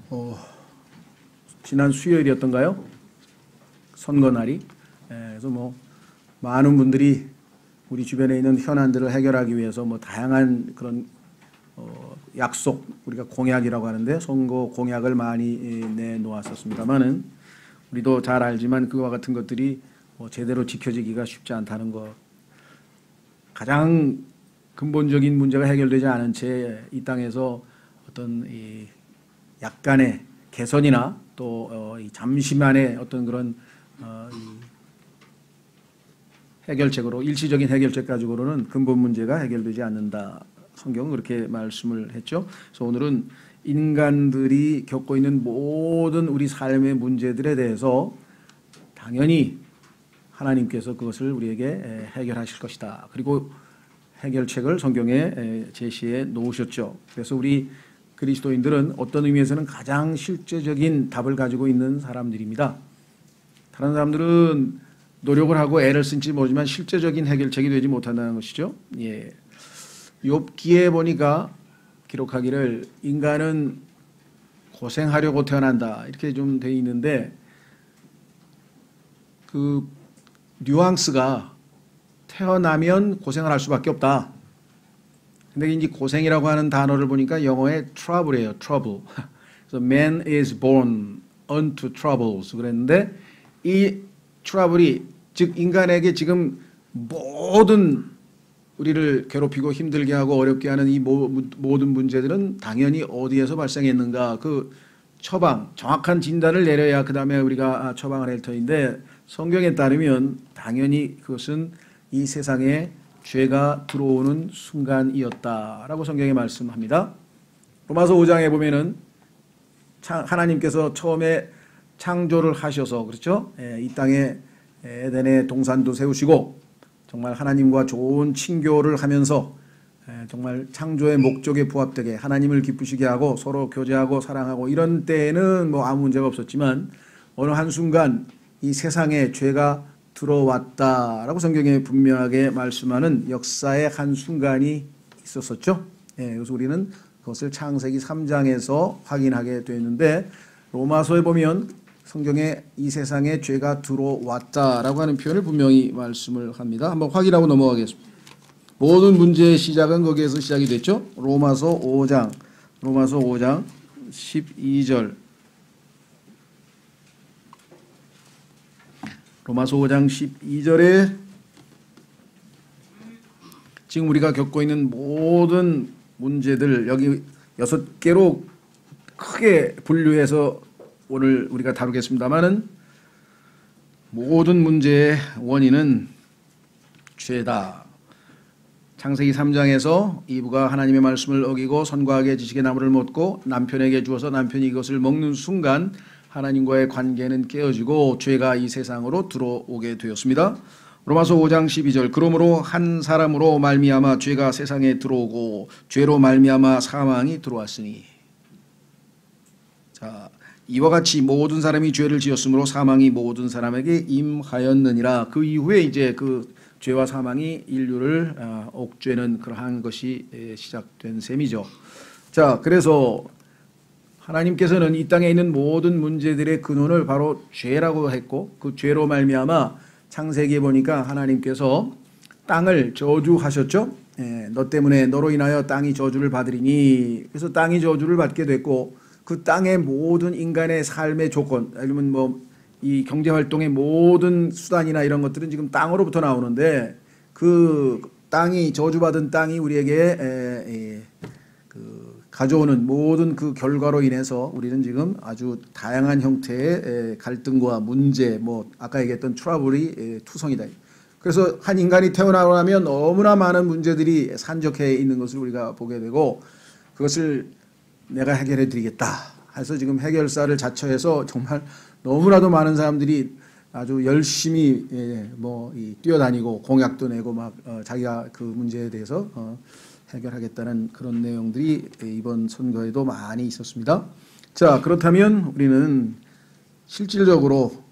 어, 지난 수요일이었던가요? 선거날이. 그래서 뭐 많은 분들이 우리 주변에 있는 현안들을 해결하기 위해서 뭐 다양한 그런 약속, 우리가 공약이라고 하는데 선거 공약을 많이 내놓았었습니다만은 우리도 잘 알지만 그와 같은 것들이 제대로 지켜지기가 쉽지 않다는 것. 가장 근본적인 문제가 해결되지 않은 채 이 땅에서 어떤 이 약간의 개선이나 또 잠시만의 어떤 그런 해결책으로 일시적인 해결책 가지고는 근본 문제가 해결되지 않는다. 성경은 그렇게 말씀을 했죠. 그래서 오늘은 인간들이 겪고 있는 모든 우리 삶의 문제들에 대해서 당연히 하나님께서 그것을 우리에게 해결하실 것이다. 그리고 해결책을 성경에 제시해 놓으셨죠. 그래서 우리 그리스도인들은 어떤 의미에서는 가장 실제적인 답을 가지고 있는 사람들입니다. 다른 사람들은 노력을 하고 애를 쓴지 모르지만 실제적인 해결책이 되지 못한다는 것이죠. 예. 욥기에 보니까 기록하기를 인간은 고생하려고 태어난다 이렇게 좀 돼 있는데 그 뉘앙스가 태어나면 고생을 할 수밖에 없다. 근데 이제 고생이라고 하는 단어를 보니까 영어의 trouble이에요. trouble. 그래서 man is born unto troubles 그랬는데 이 trouble이 즉 인간에게 지금 모든 우리를 괴롭히고 힘들게 하고 어렵게 하는 이 모든 문제들은 당연히 어디에서 발생했는가 그 처방 정확한 진단을 내려야 그 다음에 우리가 처방을 할 터인데 성경에 따르면 당연히 그것은 이 세상에 죄가 들어오는 순간이었다라고 성경에 말씀합니다. 로마서 5장에 보면은 하나님께서 처음에 창조를 하셔서 그렇죠? 이 땅에 에덴의 동산도 세우시고 정말 하나님과 좋은 친교를 하면서 정말 창조의 목적에 부합되게 하나님을 기쁘시게 하고 서로 교제하고 사랑하고 이런 때에는 뭐 아무 문제가 없었지만 어느 한순간 이 세상에 죄가 들어왔다라고 성경에 분명하게 말씀하는 역사의 한순간이 있었었죠. 그래서 우리는 그것을 창세기 3장에서 확인하게 되었는데 로마서에 보면 성경에 이 세상에 죄가 들어왔다라고 하는 표현을 분명히 말씀을 합니다. 한번 확인하고 넘어가겠습니다. 모든 문제의 시작은 거기에서 시작이 됐죠. 로마서 5장 12절 로마서 5장 12절에 지금 우리가 겪고 있는 모든 문제들 여기 6개로 크게 분류해서 오늘 우리가 다루겠습니다만은 모든 문제의 원인은 죄다. 창세기 3장에서 이브가 하나님의 말씀을 어기고 선과 악의 지식의 나무를 먹고 남편에게 주어서 남편이 이것을 먹는 순간 하나님과의 관계는 깨어지고 죄가 이 세상으로 들어오게 되었습니다. 로마서 5장 12절 그러므로 한 사람으로 말미암아 죄가 세상에 들어오고 죄로 말미암아 사망이 들어왔으니 자 이와 같이 모든 사람이 죄를 지었으므로 사망이 모든 사람에게 임하였느니라. 그 이후에 이제 그 죄와 사망이 인류를 옥죄는 그러한 것이 시작된 셈이죠. 자, 그래서 하나님께서는 이 땅에 있는 모든 문제들의 근원을 바로 죄라고 했고 그 죄로 말미암아 창세기에 보니까 하나님께서 땅을 저주하셨죠. 너 때문에 너로 인하여 땅이 저주를 받으리니 그래서 땅이 저주를 받게 됐고 그 땅의 모든 인간의 삶의 조건 아니면 뭐 이 경제 활동의 모든 수단이나 이런 것들은 지금 땅으로부터 나오는데 그 땅이 저주받은 땅이 우리에게 가져오는 모든 그 결과로 인해서 우리는 지금 아주 다양한 형태의 갈등과 문제 뭐 아까 얘기했던 트러블이 투성이다. 그래서 한 인간이 태어나고 나면 너무나 많은 문제들이 산적해 있는 것을 우리가 보게 되고 그것을 내가 해결해 드리겠다 해서 지금 해결사를 자처해서 정말 너무나도 많은 사람들이 아주 열심히 뛰어다니고 공약도 내고 막 자기가 그 문제에 대해서 해결하겠다는 그런 내용들이 이번 선거에도 많이 있었습니다. 자, 그렇다면 우리는 실질적으로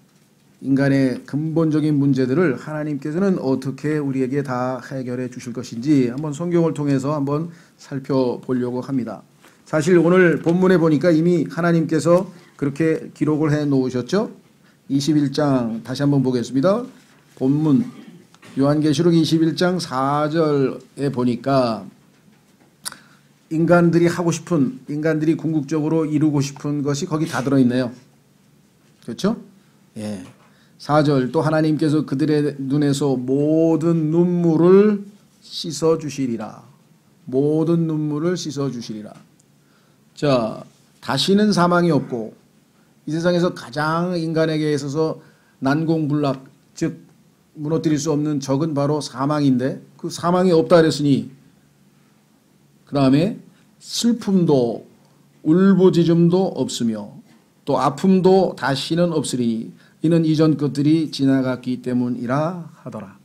인간의 근본적인 문제들을 하나님께서는 어떻게 우리에게 다 해결해 주실 것인지 한번 성경을 통해서 한번 살펴보려고 합니다. 사실 오늘 본문에 보니까 이미 하나님께서 그렇게 기록을 해 놓으셨죠. 21장 다시 한번 보겠습니다. 본문 요한계시록 21장 4절에 보니까 인간들이 하고 싶은, 인간들이 궁극적으로 이루고 싶은 것이 거기 다 들어있네요. 그렇죠? 예. 4절 또 하나님께서 그들의 눈에서 모든 눈물을 씻어주시리라. 모든 눈물을 씻어주시리라. 자, 다시는 사망이 없고 이 세상에서 가장 인간에게 있어서 난공불락, 즉 무너뜨릴 수 없는 적은 바로 사망인데 그 사망이 없다 그랬으니 그 다음에 슬픔도 울부짖음도 없으며 또 아픔도 다시는 없으리니 이는 이전 것들이 지나갔기 때문이라 하더라.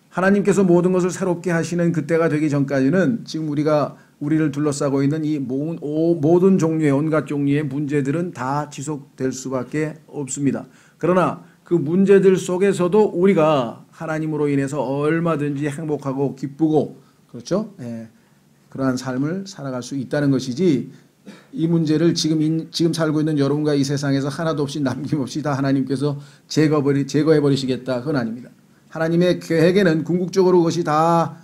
하나님께서 모든 것을 새롭게 하시는 그때가 되기 전까지는 지금 우리를 둘러싸고 있는 이 모든 종류의 온갖 종류의 문제들은 다 지속될 수밖에 없습니다. 그러나 그 문제들 속에서도 우리가 하나님으로 인해서 얼마든지 행복하고 기쁘고 그렇죠? 예, 그러한 삶을 살아갈 수 있다는 것이지 이 문제를 지금 살고 있는 여러분과 이 세상에서 하나도 없이 남김없이 다 하나님께서 제거해 버리시겠다. 그건 아닙니다. 하나님의 계획에는 궁극적으로 그것이 다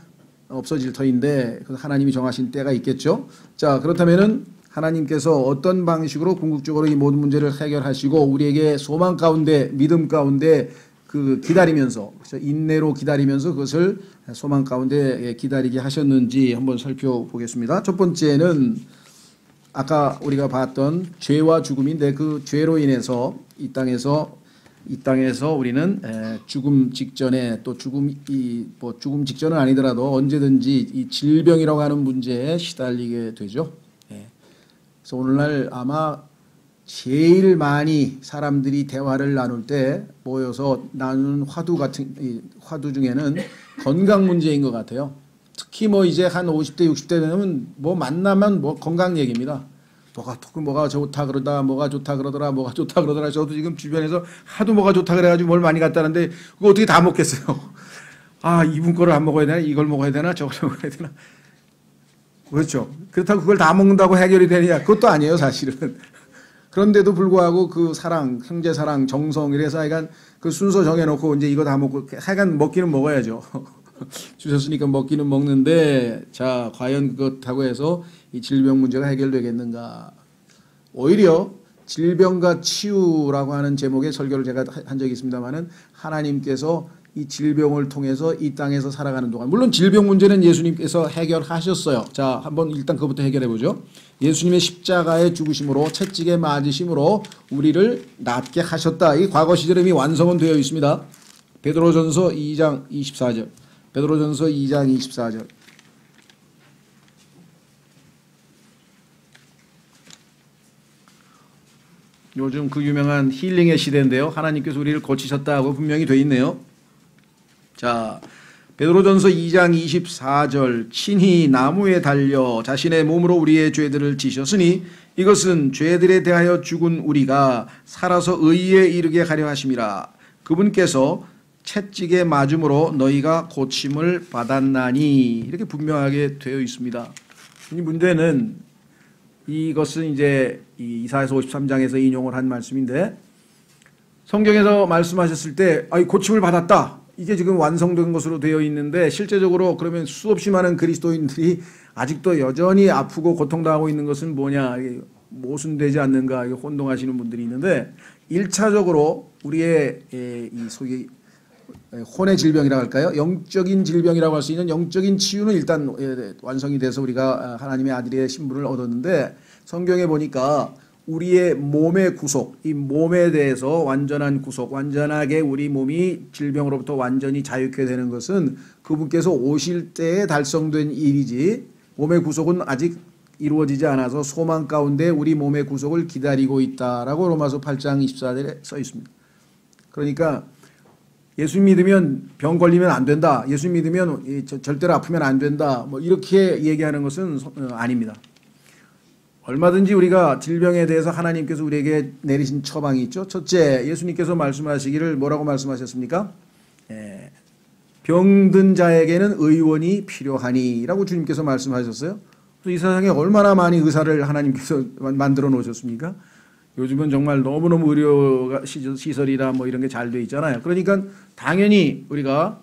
없어질 터인데 하나님이 정하신 때가 있겠죠. 자, 그렇다면은 하나님께서 어떤 방식으로 궁극적으로 이 모든 문제를 해결하시고 우리에게 소망 가운데 믿음 가운데 그 기다리면서 인내로 기다리면서 그것을 소망 가운데 기다리게 하셨는지 한번 살펴보겠습니다. 첫 번째는 아까 우리가 봤던 죄와 죽음인데 그 죄로 인해서 이 땅에서 우리는 죽음 직전에 또 죽음 직전은 아니더라도 언제든지 이 질병이라고 하는 문제에 시달리게 되죠. 그래서 오늘날 아마 제일 많이 사람들이 대화를 나눌 때 모여서 나누는 화두 중에는 건강 문제인 것 같아요. 특히 뭐 이제 한 50대 60대 되면 뭐 만나면 뭐 건강 얘기입니다. 뭐가 좋다 그러다, 뭐가 좋다 그러더라, 뭐가 좋다 그러더라. 저도 지금 주변에서 하도 뭐가 좋다 그래가지고 뭘 많이 갔다는데 그거 어떻게 다 먹겠어요? 아, 이분 거를 안 먹어야 되나? 이걸 먹어야 되나? 저걸 먹어야 되나? 그렇죠. 그렇다고 그걸 다 먹는다고 해결이 되느냐? 그것도 아니에요, 사실은. 그런데도 불구하고 그 사랑, 형제 사랑, 정성 이래서 하여간 그 순서 정해놓고 이제 이거 다 먹고 하여간 먹기는 먹어야죠. 주셨으니까 먹기는 먹는데 자, 과연 그것하고 해서 이 질병 문제가 해결되겠는가? 오히려 질병과 치유라고 하는 제목의 설교를 제가 한 적이 있습니다만은 하나님께서 이 질병을 통해서 이 땅에서 살아가는 동안 물론 질병 문제는 예수님께서 해결하셨어요. 자, 한번 일단 그것부터 해결해 보죠. 예수님의 십자가의 죽으심으로 채찍에 맞으심으로 우리를 낫게 하셨다. 이 과거 시절에 이미 완성은 되어 있습니다. 베드로전서 2장 24절. 베드로전서 2장 24절. 요즘 그 유명한 힐링의 시대인데요. 하나님께서 우리를 고치셨다고 분명히 되어 있네요. 자, 베드로전서 2장 24절. 친히 나무에 달려 자신의 몸으로 우리의 죄들을 지셨으니 이것은 죄들에 대하여 죽은 우리가 살아서 의에 이르게 하려 하심이라. 그분께서 채찍에 맞음으로 너희가 고침을 받았나니. 이렇게 분명하게 되어 있습니다. 이 문제는 이것은 이제 이사야서 53장에서 인용을 한 말씀인데 성경에서 말씀하셨을 때 고침을 받았다. 이게 지금 완성된 것으로 되어 있는데 실제적으로 그러면 수없이 많은 그리스도인들이 아직도 여전히 아프고 고통당하고 있는 것은 뭐냐, 모순되지 않는가 혼동하시는 분들이 있는데 1차적으로 우리의 이 소위 혼의 질병이라고 할까요? 영적인 질병이라고 할 수 있는 영적인 치유는 일단 완성이 돼서 우리가 하나님의 아들의 신분을 얻었는데 성경에 보니까 우리의 몸의 구속, 이 몸에 대해서 완전한 구속, 완전하게 우리 몸이 질병으로부터 완전히 자유케 되는 것은 그분께서 오실 때에 달성된 일이지 몸의 구속은 아직 이루어지지 않아서 소망 가운데 우리 몸의 구속을 기다리고 있다라고 로마서 8장 24절에 써 있습니다. 그러니까 예수 믿으면 병 걸리면 안 된다. 예수 믿으면 절대로 아프면 안 된다. 뭐 이렇게 얘기하는 것은 아닙니다. 얼마든지 우리가 질병에 대해서 하나님께서 우리에게 내리신 처방이 있죠. 첫째, 예수님께서 말씀하시기를 뭐라고 말씀하셨습니까? 병든 자에게는 의원이 필요하니 라고 주님께서 말씀하셨어요. 이 세상에 얼마나 많이 의사를 하나님께서 만들어 놓으셨습니까? 요즘은 정말 너무너무 의료 시설이라 뭐 이런 게 잘 돼 있잖아요. 그러니까 당연히 우리가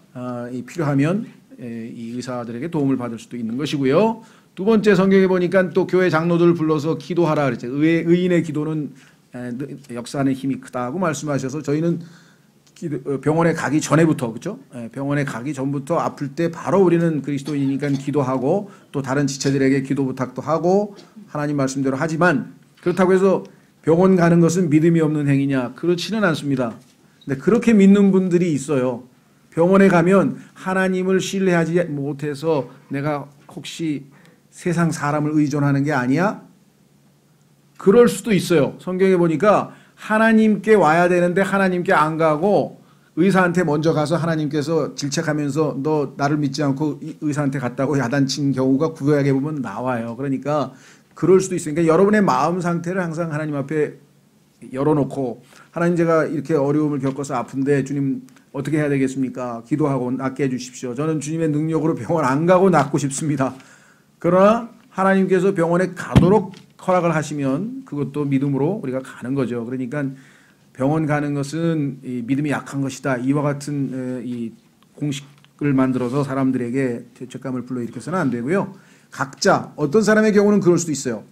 필요하면 이 의사들에게 도움을 받을 수도 있는 것이고요. 두 번째, 성경에 보니까 또 교회 장로들 불러서 기도하라 그랬죠. 의인의 기도는 역사하는 힘이 크다고 말씀하셔서 저희는 병원에 가기 전에부터, 그렇죠? 병원에 가기 전부터 아플 때 바로 우리는 그리스도인이니까 기도하고 또 다른 지체들에게 기도 부탁도 하고 하나님 말씀대로 하지만, 그렇다고 해서 병원 가는 것은 믿음이 없는 행위냐? 그렇지는 않습니다. 근데 그렇게 믿는 분들이 있어요. 병원에 가면 하나님을 신뢰하지 못해서 내가 혹시 세상 사람을 의존하는 게 아니야? 그럴 수도 있어요. 성경에 보니까 하나님께 와야 되는데 하나님께 안 가고 의사한테 먼저 가서 하나님께서 질책하면서 너 나를 믿지 않고 의사한테 갔다고 야단친 경우가 구약에 보면 나와요. 그러니까 그럴 수도 있으니까 여러분의 마음 상태를 항상 하나님 앞에 열어놓고, 하나님 제가 이렇게 어려움을 겪어서 아픈데 주님 어떻게 해야 되겠습니까? 기도하고 낫게 해주십시오. 저는 주님의 능력으로 병원 안 가고 낫고 싶습니다. 그러나 하나님께서 병원에 가도록 허락을 하시면 그것도 믿음으로 우리가 가는 거죠. 그러니까 병원 가는 것은 이 믿음이 약한 것이다, 이와 같은 이 공식을 만들어서 사람들에게 죄책감을 불러일으켜서는 안 되고요. 각자 어떤 사람의 경우는 그럴 수도 있어요.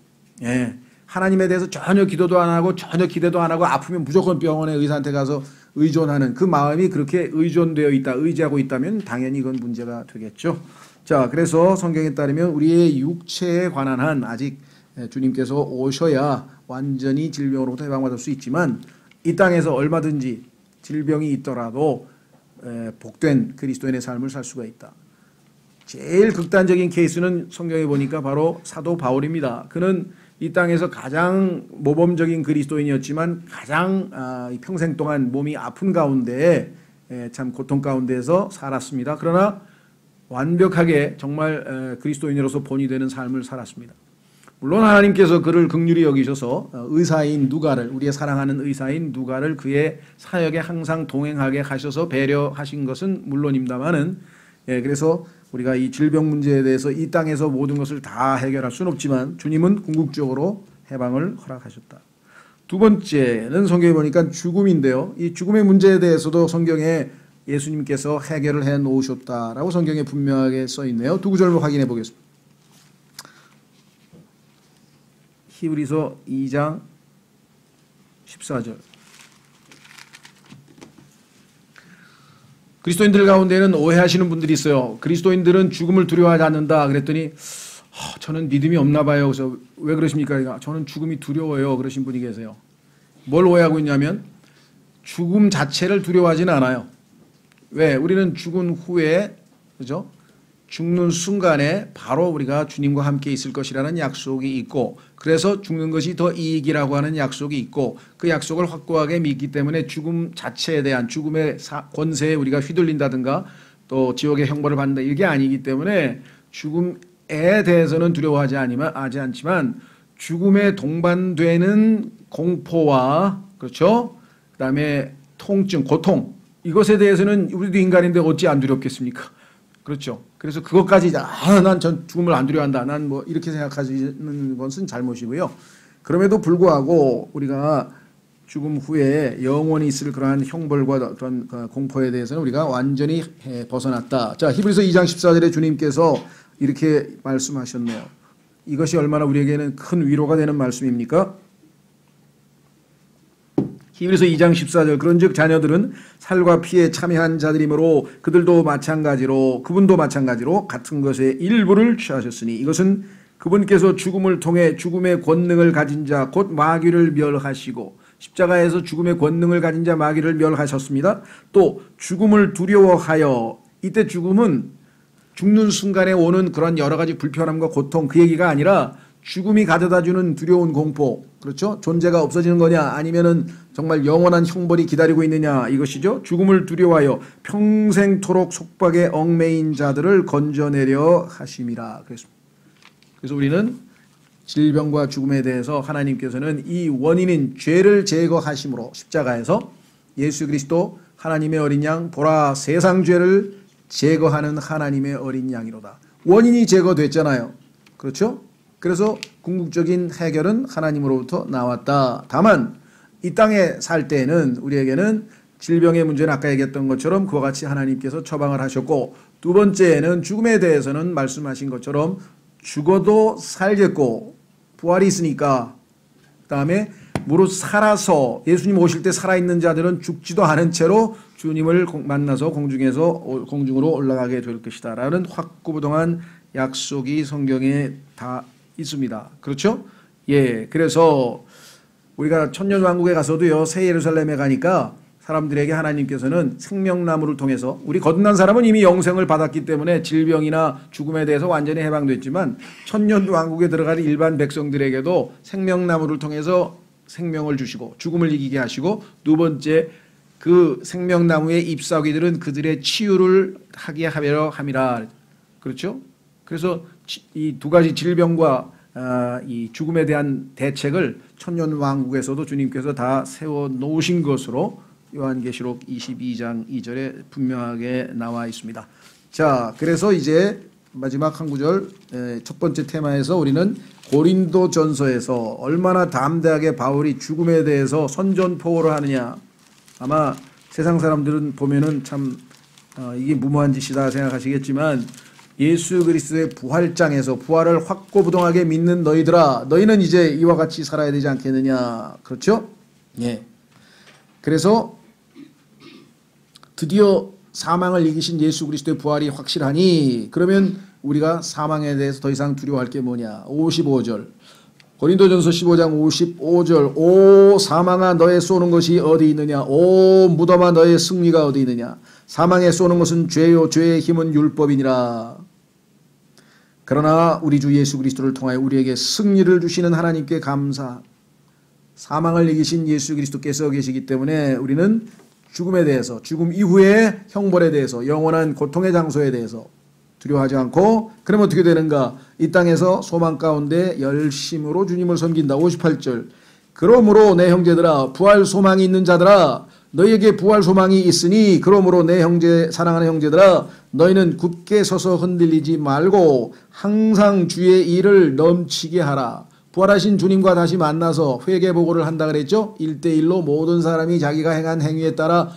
하나님에 대해서 전혀 기도도 안 하고 전혀 기대도 안 하고 아프면 무조건 병원에 의사한테 가서 의존하는 그 마음이 그렇게 의존되어 있다, 의지하고 있다면 당연히 이건 문제가 되겠죠. 자, 그래서 성경에 따르면 우리의 육체에 관한 한 아직 주님께서 오셔야 완전히 질병으로부터 해방받을 수 있지만 이 땅에서 얼마든지 질병이 있더라도 복된 그리스도인의 삶을 살 수가 있다. 제일 극단적인 케이스는 성경에 보니까 바로 사도 바울입니다. 그는 이 땅에서 가장 모범적인 그리스도인이었지만 가장 평생 동안 몸이 아픈 가운데 참 고통 가운데에서 살았습니다. 그러나 완벽하게 정말 그리스도인으로서 본이 되는 삶을 살았습니다. 물론 하나님께서 그를 긍휼히 여기셔서 의사인 누가를, 우리의 사랑하는 의사인 누가를 그의 사역에 항상 동행하게 하셔서 배려하신 것은 물론입니다만은, 그래서 우리가 이 질병 문제에 대해서 이 땅에서 모든 것을 다 해결할 수는 없지만 주님은 궁극적으로 해방을 허락하셨다. 두 번째는 성경에 보니까 죽음인데요. 이 죽음의 문제에 대해서도 성경에 예수님께서 해결을 해 놓으셨다라고 성경에 분명하게 써 있네요. 두 구절을 확인해 보겠습니다. 히브리서 2장 14절. 그리스도인들 가운데는 오해하시는 분들이 있어요. 그리스도인들은 죽음을 두려워하지 않는다 그랬더니 저는 믿음이 없나 봐요. 그래서 왜 그러십니까? 저는 죽음이 두려워요. 그러신 분이 계세요. 뭘 오해하고 있냐면 죽음 자체를 두려워하지는 않아요. 왜? 우리는 죽은 후에, 그죠? 죽는 순간에 바로 우리가 주님과 함께 있을 것이라는 약속이 있고, 그래서 죽는 것이 더 이익이라고 하는 약속이 있고, 그 약속을 확고하게 믿기 때문에 죽음 자체에 대한 죽음의 권세에 우리가 휘둘린다든가 또 지옥의 형벌을 받는다 이게 아니기 때문에 죽음에 대해서는 두려워하지 않지만 죽음에 동반되는 공포와, 그렇죠? 그다음에 통증, 고통, 이것에 대해서는 우리도 인간인데 어찌 안 두렵겠습니까? 그렇죠. 그래서 그것까지 난 전 죽음을 안 두려워한다, 난 뭐 이렇게 생각하시는 것은 잘못이고요. 그럼에도 불구하고 우리가 죽음 후에 영원히 있을 그러한 형벌과 그런 공포에 대해서는 우리가 완전히 벗어났다. 자, 히브리서 2장 14절에 주님께서 이렇게 말씀하셨네요. 이것이 얼마나 우리에게는 큰 위로가 되는 말씀입니까? 히브리서 2장 14절. 그런즉 자녀들은 살과 피에 참여한 자들이므로 그분도 마찬가지로 같은 것의 일부를 취하셨으니 이것은 그분께서 죽음을 통해 죽음의 권능을 가진 자 곧 마귀를 멸하시고, 십자가에서 죽음의 권능을 가진 자 마귀를 멸하셨습니다. 또 죽음을 두려워하여, 이때 죽음은 죽는 순간에 오는 그런 여러 가지 불편함과 고통, 그 얘기가 아니라 죽음이 가져다주는 두려운 공포, 그렇죠? 존재가 없어지는 거냐 아니면은 정말 영원한 형벌이 기다리고 있느냐, 이것이죠. 죽음을 두려워하여 평생토록 속박에 얽매인 자들을 건져내려 하심이라. 그래서 우리는 질병과 죽음에 대해서 하나님께서는 이 원인인 죄를 제거하심으로 십자가에서 예수 그리스도 하나님의 어린 양, 보라 세상 죄를 제거하는 하나님의 어린 양이로다. 원인이 제거됐잖아요. 그렇죠? 그래서 궁극적인 해결은 하나님으로부터 나왔다. 다만 이 땅에 살 때에는 우리에게는 질병의 문제는 아까 얘기했던 것처럼 그와 같이 하나님께서 처방을 하셨고, 두 번째는 죽음에 대해서는 말씀하신 것처럼 죽어도 살겠고 부활이 있으니까, 그 다음에 무릇 살아서 예수님 오실 때 살아있는 자들은 죽지도 않은 채로 주님을 만나서 공중으로 올라가게 될 것이다 라는 확고부동한 약속이 성경에 다 있습니다. 그렇죠? 예, 그래서 우리가 천년왕국에 가서도요, 새 예루살렘에 가니까 사람들에게 하나님께서는 생명나무를 통해서, 우리 거듭난 사람은 이미 영생을 받았기 때문에 질병이나 죽음에 대해서 완전히 해방됐지만 천년왕국에 들어가는 일반 백성들에게도 생명나무를 통해서 생명을 주시고 죽음을 이기게 하시고, 두 번째 그 생명나무의 잎사귀들은 그들의 치유를 하게 하려 함이라. 그렇죠? 그래서 이 두 가지 질병과 이 죽음에 대한 대책을 천년왕국에서도 주님께서 다 세워 놓으신 것으로 요한계시록 22장 2절에 분명하게 나와 있습니다. 자, 그래서 이제 마지막 한 구절, 첫 번째 테마에서 우리는 고린도전서에서 얼마나 담대하게 바울이 죽음에 대해서 선전포고를 하느냐. 아마 세상 사람들은 보면은 참 이게 무모한 짓이다 생각하시겠지만, 예수 그리스도의 부활장에서 부활을 확고부동하게 믿는 너희들아, 너희는 이제 이와 같이 살아야 되지 않겠느냐. 그렇죠? 예. 그래서 드디어 사망을 이기신 예수 그리스도의 부활이 확실하니, 그러면 우리가 사망에 대해서 더 이상 두려워할 게 뭐냐. 55절 고린도전서 15장 55절 오 사망아 너의 쏘는 것이 어디 있느냐. 오 무덤아 너의 승리가 어디 있느냐. 사망에 쏘는 것은 죄요 죄의 힘은 율법이니라. 그러나 우리 주 예수 그리스도를 통하여 우리에게 승리를 주시는 하나님께 감사. 사망을 이기신 예수 그리스도께서 계시기 때문에 우리는 죽음에 대해서, 죽음 이후의 형벌에 대해서, 영원한 고통의 장소에 대해서 두려워하지 않고, 그러면 어떻게 되는가? 이 땅에서 소망 가운데 열심으로 주님을 섬긴다. 58절 그러므로 내 형제들아, 부활 소망이 있는 자들아, 너희에게 부활 소망이 있으니, 그러므로 내 형제, 사랑하는 형제들아, 너희는 굳게 서서 흔들리지 말고 항상 주의 일을 넘치게 하라. 부활하신 주님과 다시 만나서 회개보고를 한다 그랬죠. 1대1로 모든 사람이 자기가 행한 행위에 따라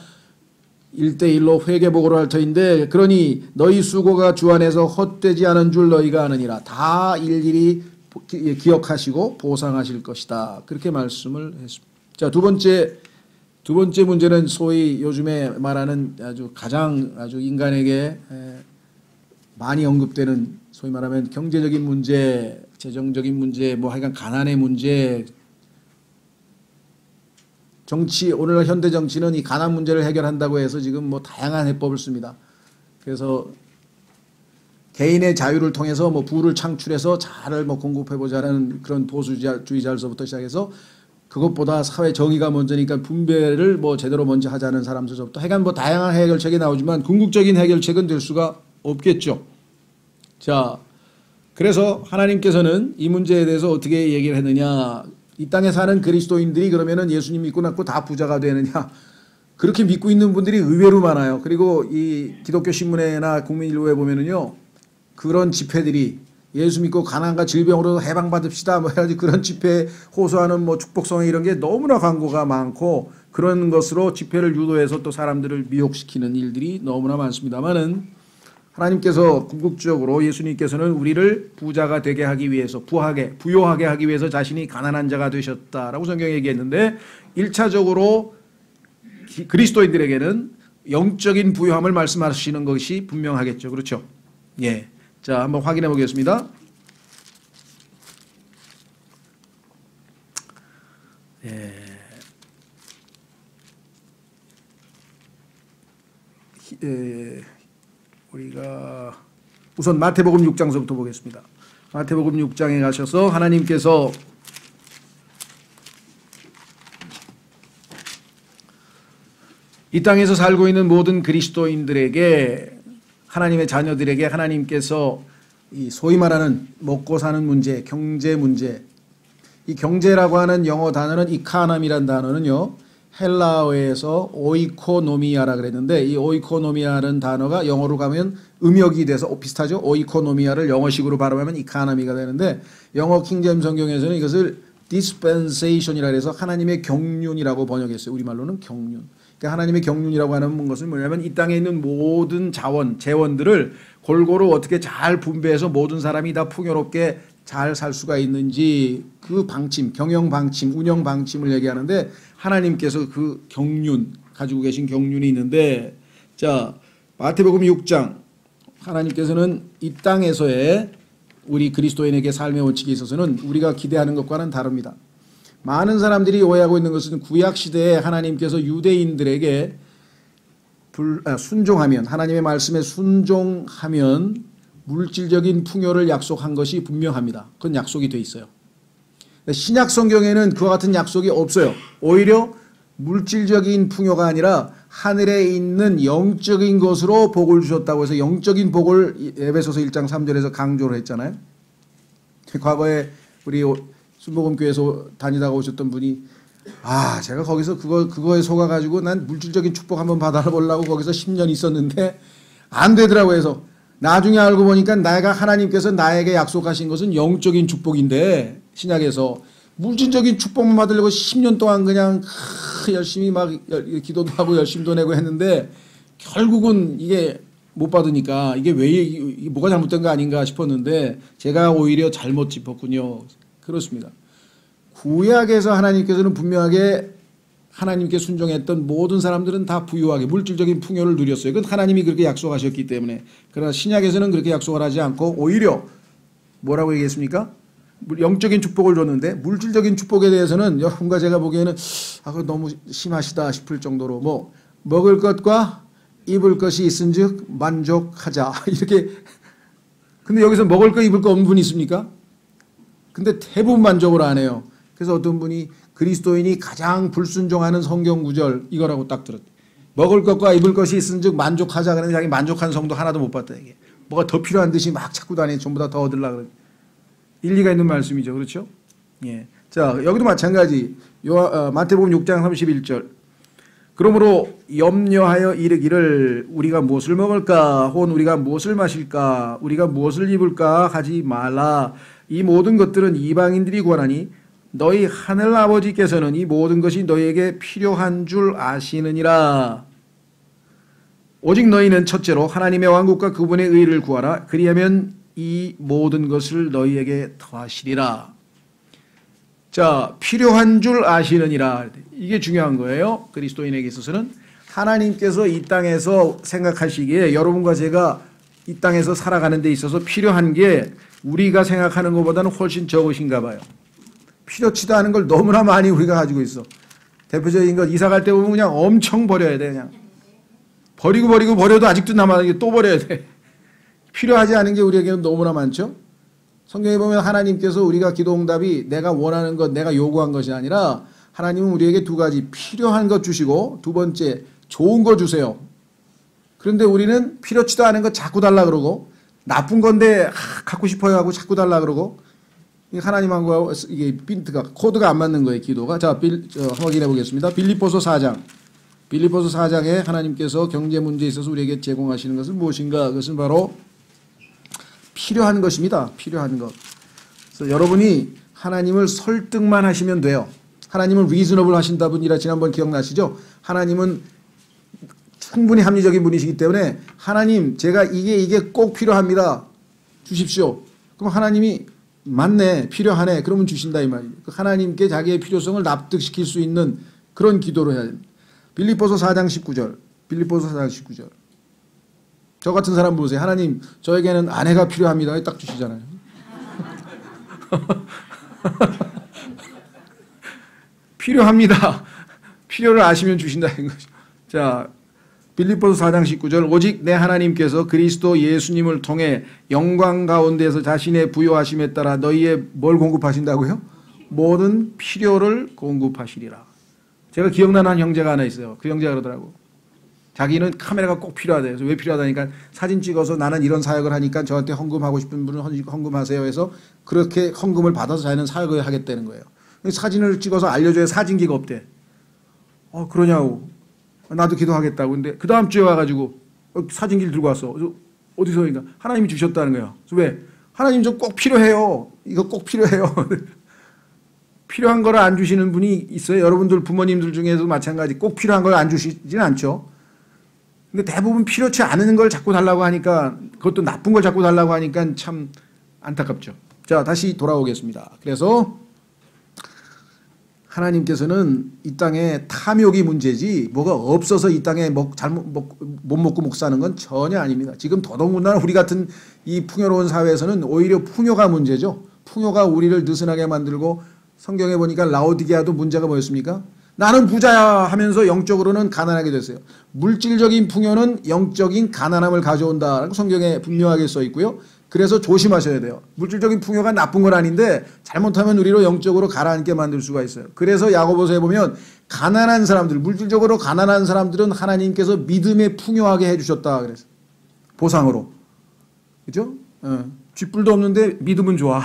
1대1로 회개보고를 할 터인데, 그러니 너희 수고가 주 안에서 헛되지 않은 줄 너희가 아느니라. 다 일일이 기억하시고 보상하실 것이다. 그렇게 말씀을 했습니다. 자, 두 번째 문제는 소위 요즘에 말하는 아주 인간에게 많이 언급되는, 소위 말하면 경제적인 문제, 재정적인 문제, 뭐 하여간 가난의 문제, 정치, 오늘날 현대 정치는 이 가난 문제를 해결한다고 해서 지금 뭐 다양한 해법을 씁니다. 그래서 개인의 자유를 통해서 뭐 부를 창출해서 자를 뭐 공급해보자는 그런 보수주의자로부터 시작해서, 그것보다 사회 정의가 먼저니까 분배를 뭐 제대로 먼저 하자는 사람들부터 하여간 뭐 다양한 해결책이 나오지만 궁극적인 해결책은 될 수가 없겠죠. 자, 그래서 하나님께서는 이 문제에 대해서 어떻게 얘기를 했느냐. 이 땅에 사는 그리스도인들이 그러면은 예수님 믿고 낳고 다 부자가 되느냐. 그렇게 믿고 있는 분들이 의외로 많아요. 그리고 이 기독교 신문회나 국민일보에 보면은요, 그런 집회들이 예수 믿고 가난과 질병으로 해방받읍시다 뭐 해가지고 그런 집회 호소하는 뭐 축복성 이런 게 너무나 광고가 많고, 그런 것으로 집회를 유도해서 또 사람들을 미혹시키는 일들이 너무나 많습니다만은, 하나님께서 궁극적으로 예수님께서는 우리를 부자가 되게 하기 위해서, 부요하게 하기 위해서 자신이 가난한 자가 되셨다라고 성경에 얘기했는데, 1차적으로 그리스도인들에게는 영적인 부요함을 말씀하시는 것이 분명하겠죠. 그렇죠? 예. 자, 한번 확인해 보겠습니다. 예. 우리가 우선 마태복음 6장서부터 보겠습니다. 마태복음 6장에 가셔서 하나님께서 이 땅에서 살고 있는 모든 그리스도인들에게, 하나님의 자녀들에게 하나님께서 이 소위 말하는 먹고 사는 문제, 경제 문제, 이 경제라고 하는 영어 단어는 이카노미라는 단어는요, 헬라어에서 오이코노미아라 그랬는데 이 오이코노미아라는 단어가 영어로 가면 음역이 돼서 비슷하죠. 오이코노미아를 영어식으로 발음하면 이카노미가 되는데 영어 킹제임 성경에서는 이것을 dispensation이라 해서 하나님의 경륜이라고 번역했어요. 우리말로는 경륜. 그러니까 하나님의 경륜이라고 하는 것은 뭐냐면 이 땅에 있는 모든 자원, 재원들을 골고루 어떻게 잘 분배해서 모든 사람이 다 풍요롭게 잘 살 수가 있는지 그 방침, 경영 방침, 운영 방침을 얘기하는데 하나님께서 그 경륜, 가지고 계신 경륜이 있는데 자, 마태복음 6장 하나님께서는 이 땅에서의 우리 그리스도인에게 삶의 원칙에 있어서는 우리가 기대하는 것과는 다릅니다. 많은 사람들이 오해하고 있는 것은 구약시대에 하나님께서 유대인들에게 순종하면 하나님의 말씀에 순종하면 물질적인 풍요를 약속한 것이 분명합니다. 그건 약속이 돼 있어요. 신약 성경에는 그와 같은 약속이 없어요. 오히려 물질적인 풍요가 아니라 하늘에 있는 영적인 것으로 복을 주셨다고 해서 영적인 복을 에베소서 1장 3절에서 강조를 했잖아요. 과거에 우리 순복음교회에서 다니다가 오셨던 분이 제가 거기서 그거에 속아가지고 난 물질적인 축복 한번 받아보려고 거기서 10년 있었는데 안 되더라고 해서 나중에 알고 보니까 내가 하나님께서 나에게 약속하신 것은 영적인 축복인데 신약에서 물질적인 축복만 받으려고 10년 동안 그냥 열심히 막 기도도 하고 열심히도 내고 했는데 결국은 이게 못 받으니까 이게 왜 뭐가 잘못된 거 아닌가 싶었는데 제가 오히려 잘못 짚었군요. 그렇습니다. 구약에서 하나님께서는 분명하게 하나님께 순종했던 모든 사람들은 다 부유하게 물질적인 풍요를 누렸어요. 그건 하나님이 그렇게 약속하셨기 때문에. 그러나 신약에서는 그렇게 약속을 하지 않고 오히려 뭐라고 얘기했습니까? 영적인 축복을 줬는데 물질적인 축복에 대해서는 여러분과 제가 보기에는 그거 너무 심하시다 싶을 정도로 뭐 먹을 것과 입을 것이 있은즉 만족하자 이렇게. 근데 여기서 먹을 거 입을 거 없는 분이 있습니까? 근데 대부분 만족을 안 해요. 그래서 어떤 분이 그리스도인이 가장 불순종하는 성경 구절 이거라고 딱 들었대. 먹을 것과 입을 것이 있은즉 만족하자. 그러는데 자기 만족한 성도 하나도 못 봤다 이게. 뭐가 더 필요한 듯이 막 찾고 다니 전부 다 더 얻으려고 그래. 일리가 있는 말씀이죠. 그렇죠? 예. 자, 여기도 마찬가지. 마태복음 6장 31절. 그러므로 염려하여 이르기를 우리가 무엇을 먹을까 혹은 우리가 무엇을 마실까 우리가 무엇을 입을까 하지 말라. 이 모든 것들은 이방인들이 구하나니 너희 하늘 아버지께서는 이 모든 것이 너희에게 필요한 줄 아시느니라. 오직 너희는 첫째로 하나님의 왕국과 그분의 의를 구하라. 그리하면 이 모든 것을 너희에게 더하시리라. 자, 필요한 줄 아시느니라. 이게 중요한 거예요. 그리스도인에게 있어서는 하나님께서 이 땅에서 생각하시기에 여러분과 제가 이 땅에서 살아가는 데 있어서 필요한 게 우리가 생각하는 것보다는 훨씬 적으신가 봐요. 필요치도 않은 걸 너무나 많이 우리가 가지고 있어. 대표적인 것 이사 갈 때 보면 그냥 엄청 버려야 돼. 그냥 버려도 아직도 남아서 또 버려야 돼. 필요하지 않은 게 우리에게는 너무나 많죠. 성경에 보면 하나님께서 우리가 기도응답이 내가 원하는 것, 내가 요구한 것이 아니라 하나님은 우리에게 두 가지 필요한 것 주시고 두 번째 좋은 거 주세요. 그런데 우리는 필요치도 않은 것 자꾸 달라 그러고 나쁜 건데 갖고 싶어요 하고 자꾸 달라 그러고 하나님하고 이게 코드가 안 맞는 거예요. 기도가. 자, 확인해 보겠습니다. 빌립보서 4장. 빌립보서 4장에 하나님께서 경제 문제에 있어서 우리에게 제공하시는 것은 무엇인가? 그것은 바로 필요한 것입니다. 필요한 것. 그래서 여러분이 하나님을 설득만 하시면 돼요. 하나님은 리즈너블 하신다 분이라 지난번 기억나시죠? 하나님은 충분히 합리적인 분이시기 때문에 하나님 제가 이게 꼭 필요합니다. 주십시오. 그럼 하나님이 맞네, 필요하네, 그러면 주신다 이 말이에요. 하나님께 자기의 필요성을 납득시킬 수 있는 그런 기도를 해야 됩니다. 빌립보서 4장 19절. 빌립보서 4장 19절. 저 같은 사람 보세요. 하나님 저에게는 아내가 필요합니다. 딱 주시잖아요. 필요합니다. 필요를 아시면 주신다는 거죠. 자, 빌립보서 4장 19절. 오직 내 하나님께서 그리스도 예수님을 통해 영광 가운데서 자신의 부요하심에 따라 너희의 뭘 공급하신다고요? 모든 필요를 공급하시리라. 제가 기억나는 한 형제가 하나 있어요. 그 형제가 그러더라고. 자기는 카메라가 꼭 필요하대. 그래서 왜 필요하다니까 사진 찍어서 나는 이런 사역을 하니까 저한테 헌금하고 싶은 분은 헌금하세요 해서 그렇게 헌금을 받아서 자기는 사역을 하겠다는 거예요. 사진을 찍어서 알려줘야 사진기가 없대. 그러냐고. 나도 기도하겠다고. 근데 그 다음 주에 와가지고 사진기를 들고 왔어. 어디서? 그러니까 하나님이 주셨다는 거야. 그래서 왜? 하나님 좀 꼭 필요해요. 이거 꼭 필요해요. 필요한 걸 안 주시는 분이 있어요. 여러분들 부모님들 중에도 마찬가지. 꼭 필요한 걸 안 주시진 않죠. 근데 대부분 필요치 않은 걸 자꾸 달라고 하니까, 그것도 나쁜 걸 자꾸 달라고 하니까 참 안타깝죠. 자, 다시 돌아오겠습니다. 그래서 하나님께서는 이 땅에 탐욕이 문제지 뭐가 없어서 이 땅에 못 먹고 못 사는 건 전혀 아닙니다. 지금 더더군다나 우리 같은 이 풍요로운 사회에서는 오히려 풍요가 문제죠. 풍요가 우리를 느슨하게 만들고, 성경에 보니까 라오디게아도 문제가 뭐였습니까? 나는 부자야 하면서 영적으로는 가난하게 됐어요. 물질적인 풍요는 영적인 가난함을 가져온다라고 성경에 분명하게 써 있고요. 그래서 조심하셔야 돼요. 물질적인 풍요가 나쁜 건 아닌데 잘못하면 우리로 영적으로 가라앉게 만들 수가 있어요. 그래서 야고보서에 보면 가난한 사람들, 물질적으로 가난한 사람들은 하나님께서 믿음에 풍요하게 해주셨다 그래서 보상으로. 그죠? 쥐뿔도 없는데 믿음은 좋아.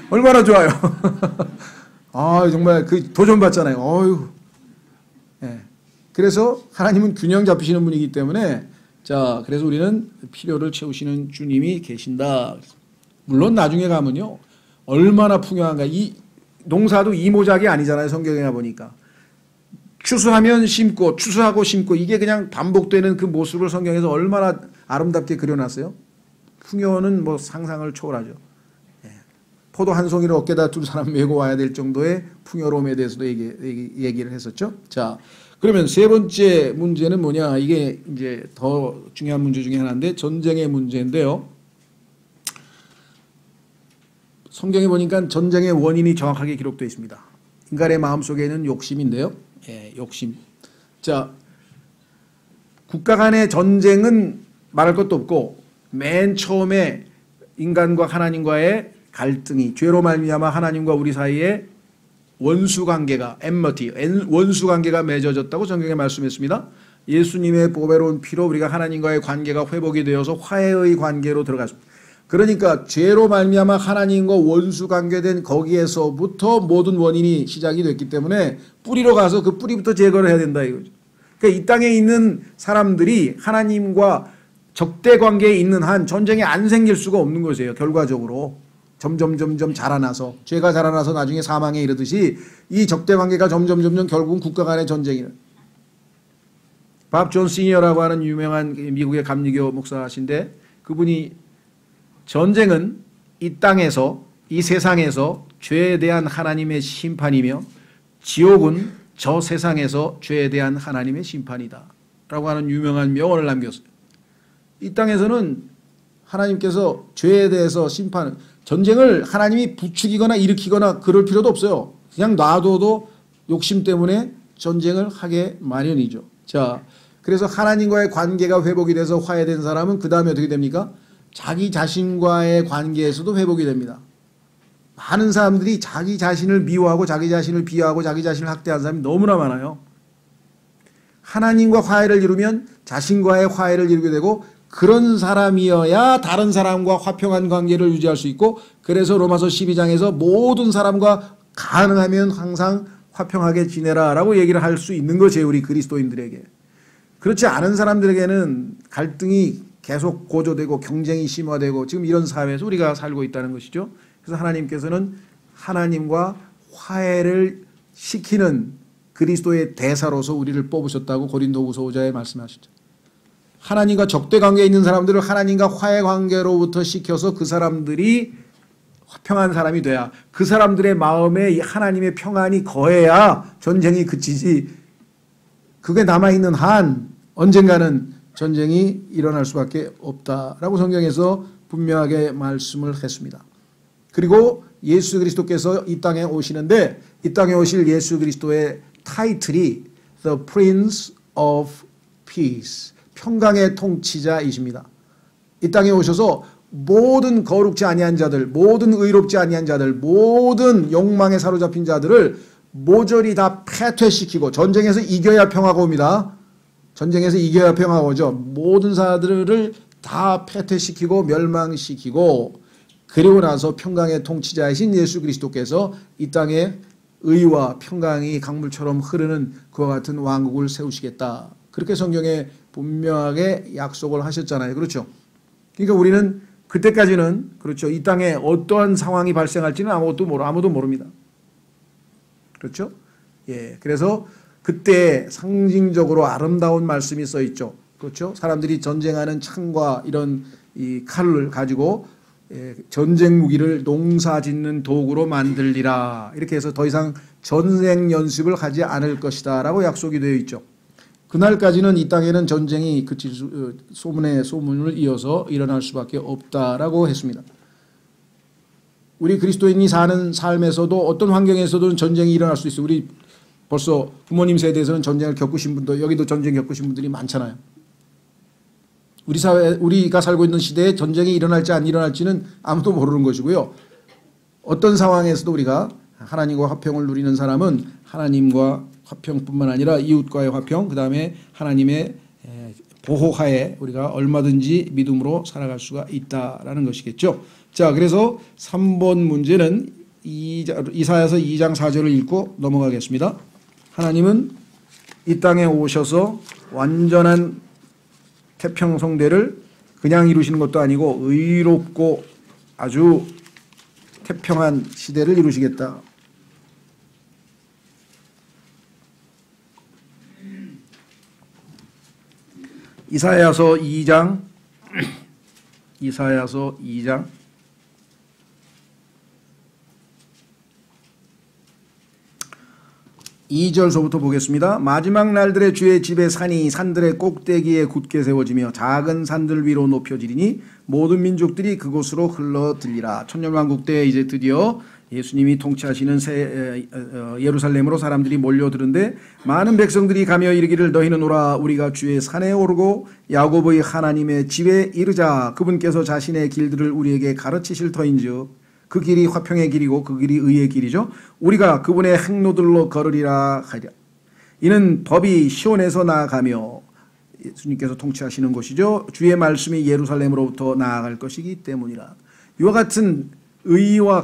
얼마나 좋아요. 정말 그 도전 받잖아요. 어휴. 예. 그래서 하나님은 균형 잡히시는 분이기 때문에, 자, 그래서 우리는 필요를 채우시는 주님이 계신다. 물론 나중에 가면요, 얼마나 풍요한가. 이 농사도 이모작이 아니잖아요. 성경에 가보니까. 추수하면 심고, 추수하고 심고, 이게 그냥 반복되는 그 모습을 성경에서 얼마나 아름답게 그려놨어요. 풍요는 뭐 상상을 초월하죠. 예. 포도 한 송이를 어깨다 둘 사람 메고 와야 될 정도의 풍요로움에 대해서도 얘기를 했었죠. 자, 그러면 세 번째 문제는 뭐냐? 이게 이제 더 중요한 문제 중에 하나인데, 전쟁의 문제인데요. 성경에 보니까 전쟁의 원인이 정확하게 기록되어 있습니다. 인간의 마음속에는 욕심인데요. 예, 욕심. 자, 국가 간의 전쟁은 말할 것도 없고, 맨 처음에 인간과 하나님과의 갈등이, 죄로 말미암아 하나님과 우리 사이에 원수관계가, 원수관계가 맺어졌다고 성경에 말씀했습니다. 예수님의 보배로운 피로 우리가 하나님과의 관계가 회복이 되어서 화해의 관계로 들어갔습니다. 그러니까 죄로 말미암아 하나님과 원수관계된 거기에서부터 모든 원인이 시작이 됐기 때문에 뿌리로 가서 그 뿌리부터 제거를 해야 된다 이거죠. 그러니까 이 땅에 있는 사람들이 하나님과 적대 관계에 있는 한 전쟁이 안 생길 수가 없는 것이에요. 결과적으로. 점점 자라나서, 죄가 자라나서 나중에 사망에 이르듯이 이 적대 관계가 점점 결국은 국가 간의 전쟁이에요. 밥 존 시니어라고 하는 유명한 미국의 감리교 목사신데, 그분이 전쟁은 이 땅에서, 이 세상에서 죄에 대한 하나님의 심판이며, 지옥은 저 세상에서 죄에 대한 하나님의 심판이다 라고 하는 유명한 명언을 남겼어요. 이 땅에서는 하나님께서 죄에 대해서 전쟁을 하나님이 부추기거나 일으키거나 그럴 필요도 없어요. 그냥 놔둬도 욕심 때문에 전쟁을 하게 마련이죠. 자, 그래서 하나님과의 관계가 회복이 돼서 화해된 사람은 그 다음에 어떻게 됩니까? 자기 자신과의 관계에서도 회복이 됩니다. 많은 사람들이 자기 자신을 미워하고 자기 자신을 비하하고 자기 자신을 학대하는 사람이 너무나 많아요. 하나님과 화해를 이루면 자신과의 화해를 이루게 되고, 그런 사람이어야 다른 사람과 화평한 관계를 유지할 수 있고, 그래서 로마서 12장에서 모든 사람과 가능하면 항상 화평하게 지내라 라고 얘기를 할 수 있는 것이에요. 우리 그리스도인들에게. 그렇지 않은 사람들에게는 갈등이 계속 고조되고 경쟁이 심화되고, 지금 이런 사회에서 우리가 살고 있다는 것이죠. 그래서 하나님께서는 하나님과 화해를 시키는 그리스도의 대사로서 우리를 뽑으셨다고 고린도후서 5장에 말씀하시죠. 하나님과 적대 관계에 있는 사람들을 하나님과 화해 관계로부터 시켜서 그 사람들이 화평한 사람이 돼야, 그 사람들의 마음에 하나님의 평안이 거해야 전쟁이 그치지, 그게 남아있는 한 언젠가는 전쟁이 일어날 수밖에 없다라고 성경에서 분명하게 말씀을 했습니다. 그리고 예수 그리스도께서 이 땅에 오시는데, 이 땅에 오실 예수 그리스도의 타이틀이 The Prince of Peace, 평강의 통치자이십니다. 이 땅에 오셔서 모든 거룩지 아니한 자들, 모든 의롭지 아니한 자들, 모든 욕망에 사로잡힌 자들을 모조리 다 패퇴시키고, 전쟁에서 이겨야 평화가 옵니다. 전쟁에서 이겨야 평화가 오죠. 모든 자들을 다 패퇴시키고 멸망시키고, 그리고 나서 평강의 통치자이신 예수 그리스도께서 이 땅에 의와 평강이 강물처럼 흐르는 그와 같은 왕국을 세우시겠다. 그렇게 성경에 분명하게 약속을 하셨잖아요. 그렇죠? 그러니까 우리는 그때까지는 그렇죠. 이 땅에 어떠한 상황이 발생할지는 아무도 모릅니다. 그렇죠? 예. 그래서 그때 상징적으로 아름다운 말씀이 써 있죠. 그렇죠? 사람들이 전쟁하는 창과 이런 이 칼을 가지고 전쟁 무기를 농사 짓는 도구로 만들리라. 이렇게 해서 더 이상 전쟁 연습을 하지 않을 것이다 라고 약속이 되어 있죠. 그날까지는 이 땅에는 전쟁이 소문을 이어서 일어날 수밖에 없다라고 했습니다. 우리 그리스도인이 사는 삶에서도 어떤 환경에서도 전쟁이 일어날 수 있어요. 우리 벌써 부모님 세대에서는 전쟁을 겪으신 분도, 여기도 전쟁 겪으신 분들이 많잖아요. 우리 사회, 우리가 살고 있는 시대에 전쟁이 일어날지 안 일어날지는 아무도 모르는 것이고요. 어떤 상황에서도 우리가 하나님과 화평을 누리는 사람은 하나님과 화평뿐만 아니라 이웃과의 화평, 그 다음에 하나님의 보호하에 우리가 얼마든지 믿음으로 살아갈 수가 있다라는 것이겠죠. 자, 그래서 3번 문제는 이사야서 2장 4절을 읽고 넘어가겠습니다. 하나님은 이 땅에 오셔서 완전한 태평성대를 그냥 이루시는 것도 아니고 의롭고 아주 태평한 시대를 이루시겠다. 이사야서 2장 2절서부터 보겠습니다. 마지막 날들의 주의 집의 산이 산들의 꼭대기에 굳게 세워지며 작은 산들 위로 높여지리니 모든 민족들이 그곳으로 흘러들리라. 천년왕국 때 이제 드디어 예수님이 통치하시는 예루살렘으로 사람들이 몰려드는데 많은 백성들이 가며 이르기를 너희는 오라 우리가 주의 산에 오르고 야곱의 하나님의 집에 이르자. 그분께서 자신의 길들을 우리에게 가르치실 터인즉 그 길이 화평의 길이고 그 길이 의의 길이죠. 우리가 그분의 행로들로 걸으리라 하리라. 이는 법이 시온에서 나아가며 예수님께서 통치하시는 곳이죠. 주의 말씀이 예루살렘으로부터 나아갈 것이기 때문이라. 이와 같은 의와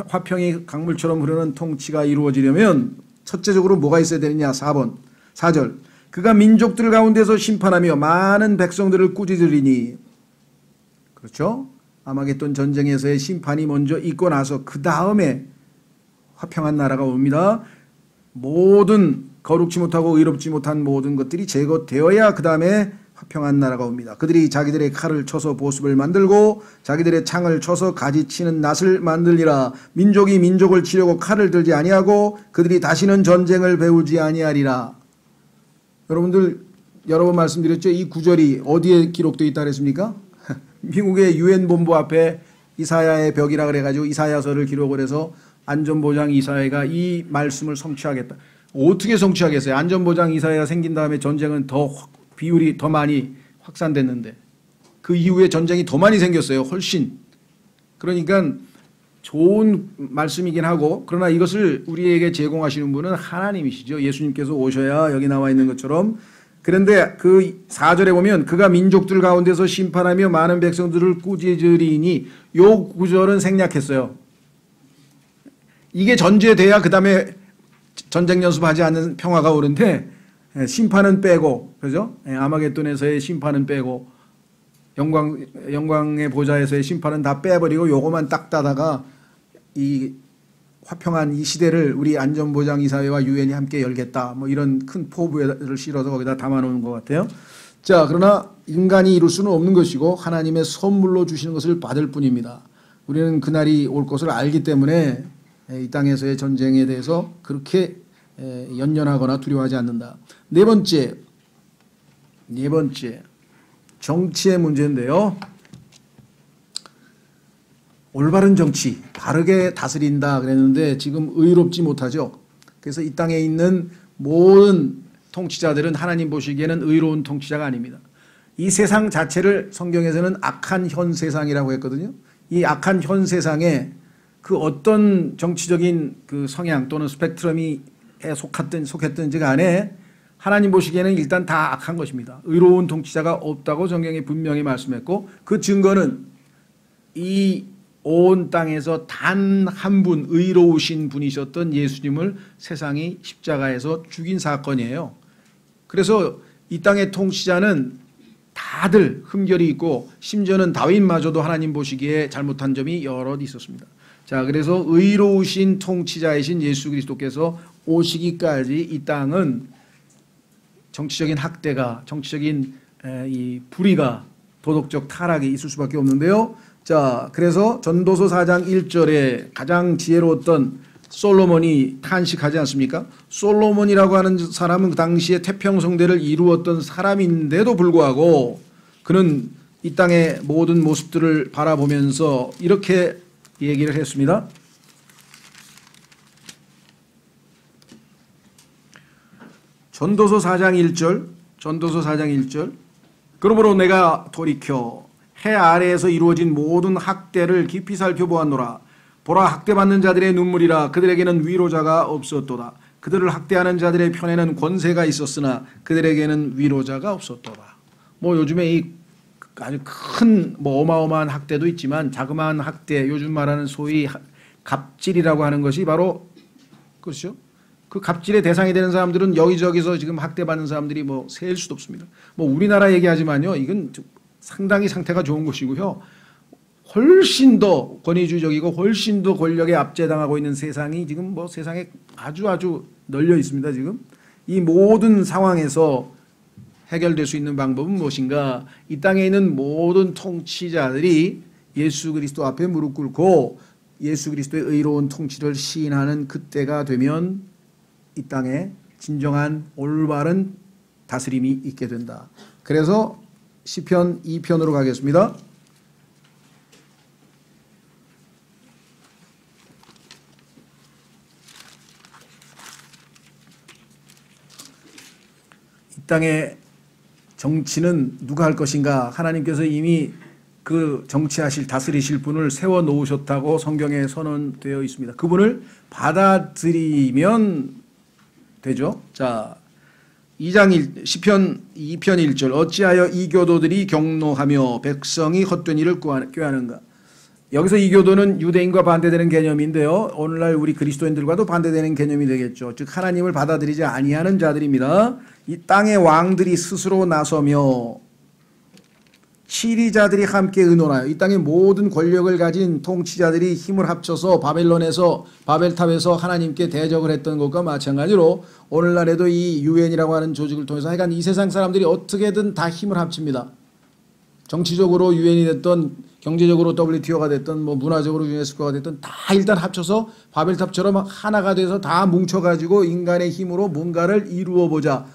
화평이 강물처럼 흐르는 통치가 이루어지려면 첫째적으로 뭐가 있어야 되느냐. 4절 그가 민족들 가운데서 심판하며 많은 백성들을 꾸짖으리니. 그렇죠? 아마겟돈 전쟁에서의 심판이 먼저 있고 나서 그 다음에 화평한 나라가 옵니다. 모든 거룩지 못하고 의롭지 못한 모든 것들이 제거되어야 그 다음에 화평한 나라가 옵니다. 그들이 자기들의 칼을 쳐서 보습을 만들고 자기들의 창을 쳐서 가지치는 낫을 만들리라. 민족이 민족을 치려고 칼을 들지 아니하고 그들이 다시는 전쟁을 배우지 아니하리라. 여러분들 여러 번 말씀드렸죠. 이 구절이 어디에 기록되어 있다 그랬습니까? 미국의 유엔 본부 앞에 이사야의 벽이라 그래가지고 이사야서를 기록을 해서 안전보장 이사야가 이 말씀을 성취하겠다. 어떻게 성취하겠어요? 안전보장 이사야가 생긴 다음에 전쟁은 비율이 더 많이 확산됐는데 그 이후에 전쟁이 더 많이 생겼어요. 훨씬. 그러니까 좋은 말씀이긴 하고 그러나 이것을 우리에게 제공하시는 분은 하나님이시죠. 예수님께서 오셔야 여기 나와 있는 것처럼. 그런데 그 4절에 보면 그가 민족들 가운데서 심판하며 많은 백성들을 꾸짖으리니 요 구절은 생략했어요. 이게 전제돼야 그 다음에 전쟁 연습하지 않는 평화가 오는데 심판은 빼고 그죠? 아마겟돈에서의 심판은 빼고 영광의 보좌에서의 심판은 다 빼버리고 요거만 딱 따다가 이 화평한 이 시대를 우리 안전보장 이사회와 유엔이 함께 열겠다. 뭐 이런 큰 포부를 실어서 거기다 담아놓은 것 같아요. 자, 그러나 인간이 이룰 수는 없는 것이고 하나님의 선물로 주시는 것을 받을 뿐입니다. 우리는 그날이 올 것을 알기 때문에 이 땅에서의 전쟁에 대해서 그렇게 연연하거나 두려워하지 않는다. 네 번째 정치의 문제인데요. 올바른 정치, 바르게 다스린다 그랬는데 지금 의롭지 못하죠. 그래서 이 땅에 있는 모든 통치자들은 하나님 보시기에는 의로운 통치자가 아닙니다. 이 세상 자체를 성경에서는 악한 현 세상이라고 했거든요. 이 악한 현 세상에 그 어떤 정치적인 그 성향 또는 스펙트럼이 속했든지 간에 하나님 보시기에는 일단 다 악한 것입니다. 의로운 통치자가 없다고 성경이 분명히 말씀했고 그 증거는 이 온 땅에서 단 한 분 의로우신 분이셨던 예수님을 세상이 십자가에서 죽인 사건이에요. 그래서 이 땅의 통치자는 다들 흠결이 있고 심지어는 다윗마저도 하나님 보시기에 잘못한 점이 여럿 있었습니다. 자, 그래서 의로우신 통치자이신 예수 그리스도께서 오시기까지 이 땅은 정치적인 학대가, 정치적인 이 불의가, 도덕적 타락이 있을 수밖에 없는데요. 자, 그래서 전도서 4장 1절에 가장 지혜로웠던 솔로몬이 탄식하지 않습니까? 솔로몬이라고 하는 사람은 그 당시에 태평성대를 이루었던 사람인데도 불구하고 그는 이 땅의 모든 모습들을 바라보면서 이렇게 얘기를 했습니다. 전도서 4장 1절. 그러므로 내가 돌이켜 해 아래에서 이루어진 모든 학대를 깊이 살펴보았노라. 보라, 학대받는 자들의 눈물이라. 그들에게는 위로자가 없었도다. 그들을 학대하는 자들의 편에는 권세가 있었으나 그들에게는 위로자가 없었도다. 뭐 요즘에 이 아주 큰 뭐 어마어마한 학대도 있지만 자그마한 학대, 요즘 말하는 소위 갑질이라고 하는 것이 바로 그렇죠. 그 갑질의 대상이 되는 사람들은 여기저기서 지금 학대받는 사람들이 뭐 셀 수도 없습니다. 뭐 우리나라 얘기하지만요, 이건 상당히 상태가 좋은 곳이고요. 훨씬 더 권위주의적이고 훨씬 더 권력에 압제당하고 있는 세상이 지금 뭐 세상에 아주 널려 있습니다. 지금 이 모든 상황에서 해결될 수 있는 방법은 무엇인가? 이 땅에 있는 모든 통치자들이 예수 그리스도 앞에 무릎 꿇고 예수 그리스도의 의로운 통치를 시인하는 그때가 되면 이 땅에 진정한 올바른 다스림이 있게 된다. 그래서 시편 2편으로 가겠습니다. 이 땅의 정치는 누가 할 것인가? 하나님께서 이미 그 정치하실 다스리실 분을 세워 놓으셨다고 성경에 선언되어 있습니다. 그분을 받아들이면 되죠. 자, 시편 2편 1절. 어찌하여 이교도들이 경노하며 백성이 헛된 일을 꾀하는가? 여기서 이교도는 유대인과 반대되는 개념인데요. 오늘날 우리 그리스도인들과도 반대되는 개념이 되겠죠. 즉 하나님을 받아들이지 아니하는 자들입니다. 이 땅의 왕들이 스스로 나서며 치리자들이 함께 의논하여 이 땅의 모든 권력을 가진 통치자들이 힘을 합쳐서 바벨탑에서 하나님께 대적을 했던 것과 마찬가지로 오늘날에도 이 유엔이라고 하는 조직을 통해서 하여간 이 세상 사람들이 어떻게든 다 힘을 합칩니다. 정치적으로 유엔이 됐던 경제적으로 WTO가 됐던 뭐 문화적으로 유네스코가 됐던 다 일단 합쳐서 바벨탑처럼 하나가 돼서 다 뭉쳐가지고 인간의 힘으로 뭔가를 이루어보자.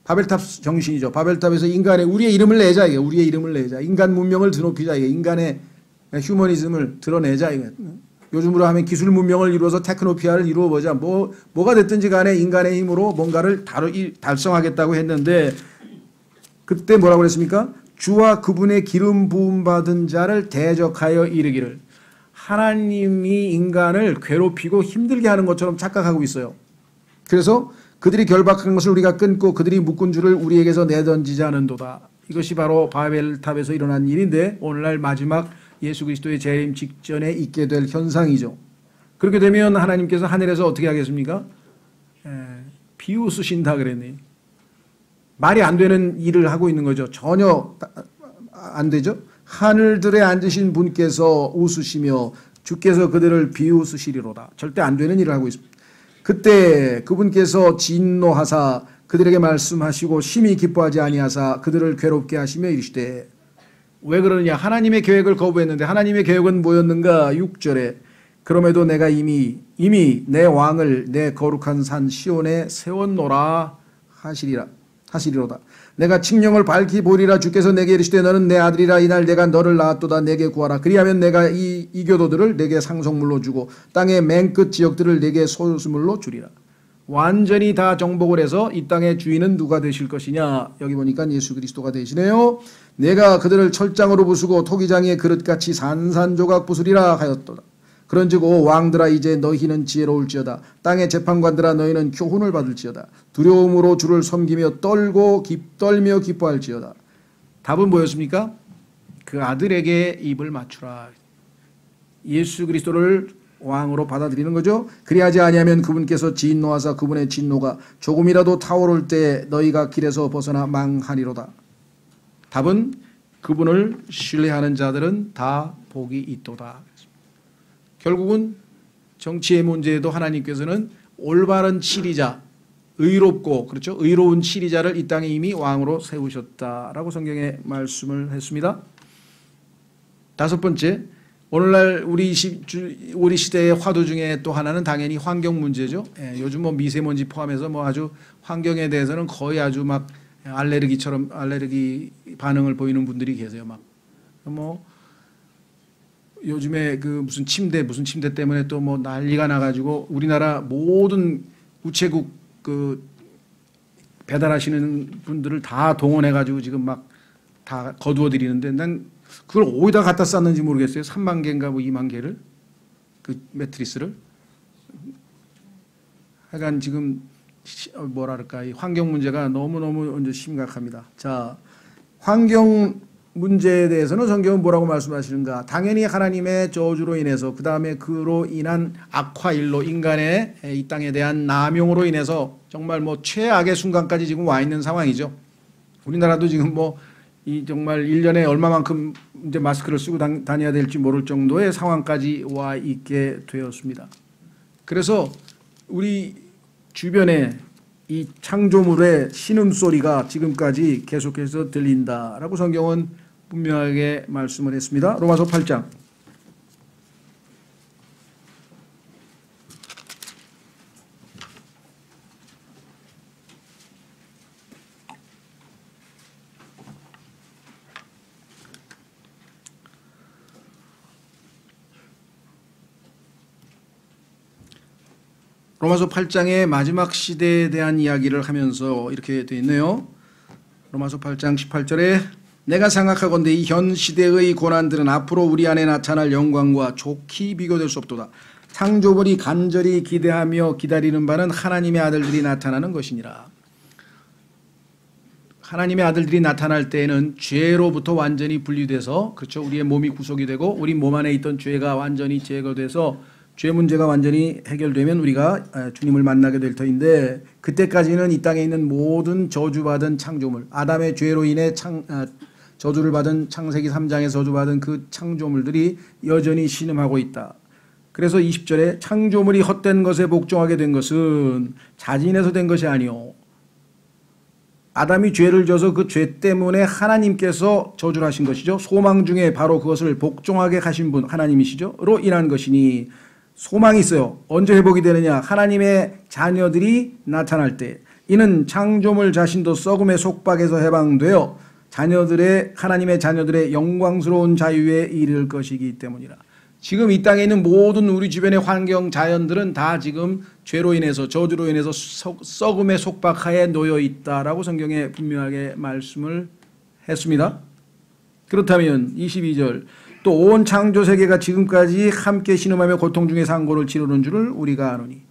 바벨탑 정신이죠. 바벨탑에서 우리의 이름을 내자. 이게 우리의 이름을 내자. 인간 문명을 드높이자. 이게 인간의 휴머니즘을 드러내자. 이게 요즘으로 하면 기술 문명을 이루어서 테크노피아를 이루어보자. 뭐가 됐든지 간에 인간의 힘으로 뭔가를 달성하겠다고 했는데 그때 뭐라고 그랬습니까? 주와 그분의 기름 부음 받은 자를 대적하여 이르기를. 하나님이 인간을 괴롭히고 힘들게 하는 것처럼 착각하고 있어요. 그래서 그들이 결박한 것을 우리가 끊고 그들이 묶은 줄을 우리에게서 내던지자는도다. 이것이 바로 바벨탑에서 일어난 일인데 오늘날 마지막 예수 그리스도의 재림 직전에 있게 될 현상이죠. 그렇게 되면 하나님께서 하늘에서 어떻게 하겠습니까? 비웃으신다 그랬네. 말이 안 되는 일을 하고 있는 거죠. 전혀 안 되죠. 하늘들에 앉으신 분께서 웃으시며 주께서 그들을 비웃으시리로다. 절대 안 되는 일을 하고 있습니다. 그때 그분께서 진노하사 그들에게 말씀하시고 심히 기뻐하지 아니하사 그들을 괴롭게 하시며 이르시되. 왜 그러느냐? 하나님의 계획을 거부했는데 하나님의 계획은 뭐였는가? 6절에 그럼에도 내가 이미 내 왕을 내 거룩한 산 시온에 세웠노라 하시리로다. 내가 칙령을 밝히 보리라. 주께서 내게 이르시되 너는 내 아들이라. 이날 내가 너를 낳았도다. 내게 구하라. 그리하면 내가 이 이교도들을 내게 상속물로 주고 땅의 맨 끝 지역들을 내게 소유물로 주리라. 완전히 다 정복을 해서 이 땅의 주인은 누가 되실 것이냐? 여기 보니까 예수 그리스도가 되시네요. 내가 그들을 철장으로 부수고 토기장의 그릇같이 산산조각 부수리라 하였도다. 그런즉 오 왕들아 이제 너희는 지혜로울지어다. 땅의 재판관들아 너희는 교훈을 받을지어다. 두려움으로 주를 섬기며 떨며 기뻐할지어다. 답은 뭐였습니까? 그 아들에게 입을 맞추라. 예수 그리스도를 왕으로 받아들이는 거죠. 그리하지 아니하면 그분께서 진노하사 그분의 진노가 조금이라도 타오를 때 너희가 길에서 벗어나 망하리로다. 답은 그분을 신뢰하는 자들은 다 복이 있도다. 결국은 정치의 문제에도 하나님께서는 올바른 치리자, 의롭고 그렇죠, 의로운 치리자를 이 땅에 이미 왕으로 세우셨다라고 성경에 말씀을 했습니다. 다섯 번째, 오늘날 우리 시대의 화두 중에 또 하나는 당연히 환경 문제죠. 요즘 뭐 미세먼지 포함해서 뭐 아주 환경에 대해서는 거의 아주 막 알레르기 반응을 보이는 분들이 계세요. 막 뭐 요즘에 그 무슨 침대 때문에 또 뭐 난리가 나가지고 우리나라 모든 우체국 그 배달하시는 분들을 다 동원해가지고 지금 막 다 거두어 드리는데 난 그걸 어디다 갖다 쌌는지 모르겠어요. 3만 개인가 뭐 2만 개를 그 매트리스를. 하여간 지금 뭐랄까 이 환경 문제가 너무너무 이제 심각합니다. 자, 환경 문제에 대해서는 성경은 뭐라고 말씀하시는가? 당연히 하나님의 저주로 인해서 그 다음에 그로 인한 악화일로 인간의 이 땅에 대한 남용으로 인해서 정말 뭐 최악의 순간까지 지금 와 있는 상황이죠. 우리나라도 지금 뭐 이 정말 1년에 얼마만큼 이제 마스크를 쓰고 다녀야 될지 모를 정도의 상황까지 와 있게 되었습니다. 그래서 우리 주변에 이 창조물의 신음소리가 지금까지 계속해서 들린다라고 성경은 분명하게 말씀을 했습니다. 로마서 8장. 로마서 8장의 마지막 시대에 대한 이야기를 하면서 이렇게 되어 있네요. 로마서 8장 18절에 내가 생각하건대 이 현 시대의 고난들은 앞으로 우리 안에 나타날 영광과 좋게 비교될 수 없도다. 창조물이 간절히 기대하며 기다리는 바는 하나님의 아들들이 나타나는 것이니라. 하나님의 아들들이 나타날 때에는 죄로부터 완전히 분리돼서 그렇죠. 우리의 몸이 구속이 되고 우리 몸 안에 있던 죄가 완전히 제거돼서 죄 문제가 완전히 해결되면 우리가 주님을 만나게 될 터인데 그때까지는 이 땅에 있는 모든 저주받은 창조물, 아담의 죄로 인해 저주를 받은 창세기 3장에 저주받은 그 창조물들이 여전히 신음하고 있다. 그래서 20절에 창조물이 헛된 것에 복종하게 된 것은 자진해서 된 것이 아니오. 아담이 죄를 져서 그 죄 때문에 하나님께서 저주를 하신 것이죠. 소망 중에 바로 그것을 복종하게 하신 분 하나님이시죠. 로 인한 것이니 소망이 있어요. 언제 회복이 되느냐? 하나님의 자녀들이 나타날 때. 이는 창조물 자신도 썩음의 속박에서 해방되어 하나님의 자녀들의 영광스러운 자유에 이를 것이기 때문이라. 지금 이 땅에 있는 모든 우리 주변의 환경 자연들은 다 지금 죄로 인해서 저주로 인해서 썩음의 속박하에 놓여 있다라고 성경에 분명하게 말씀을 했습니다. 그렇다면 22절 또 온 창조 세계가 지금까지 함께 신음하며 고통 중에 상고를 치르는 줄을 우리가 아노니.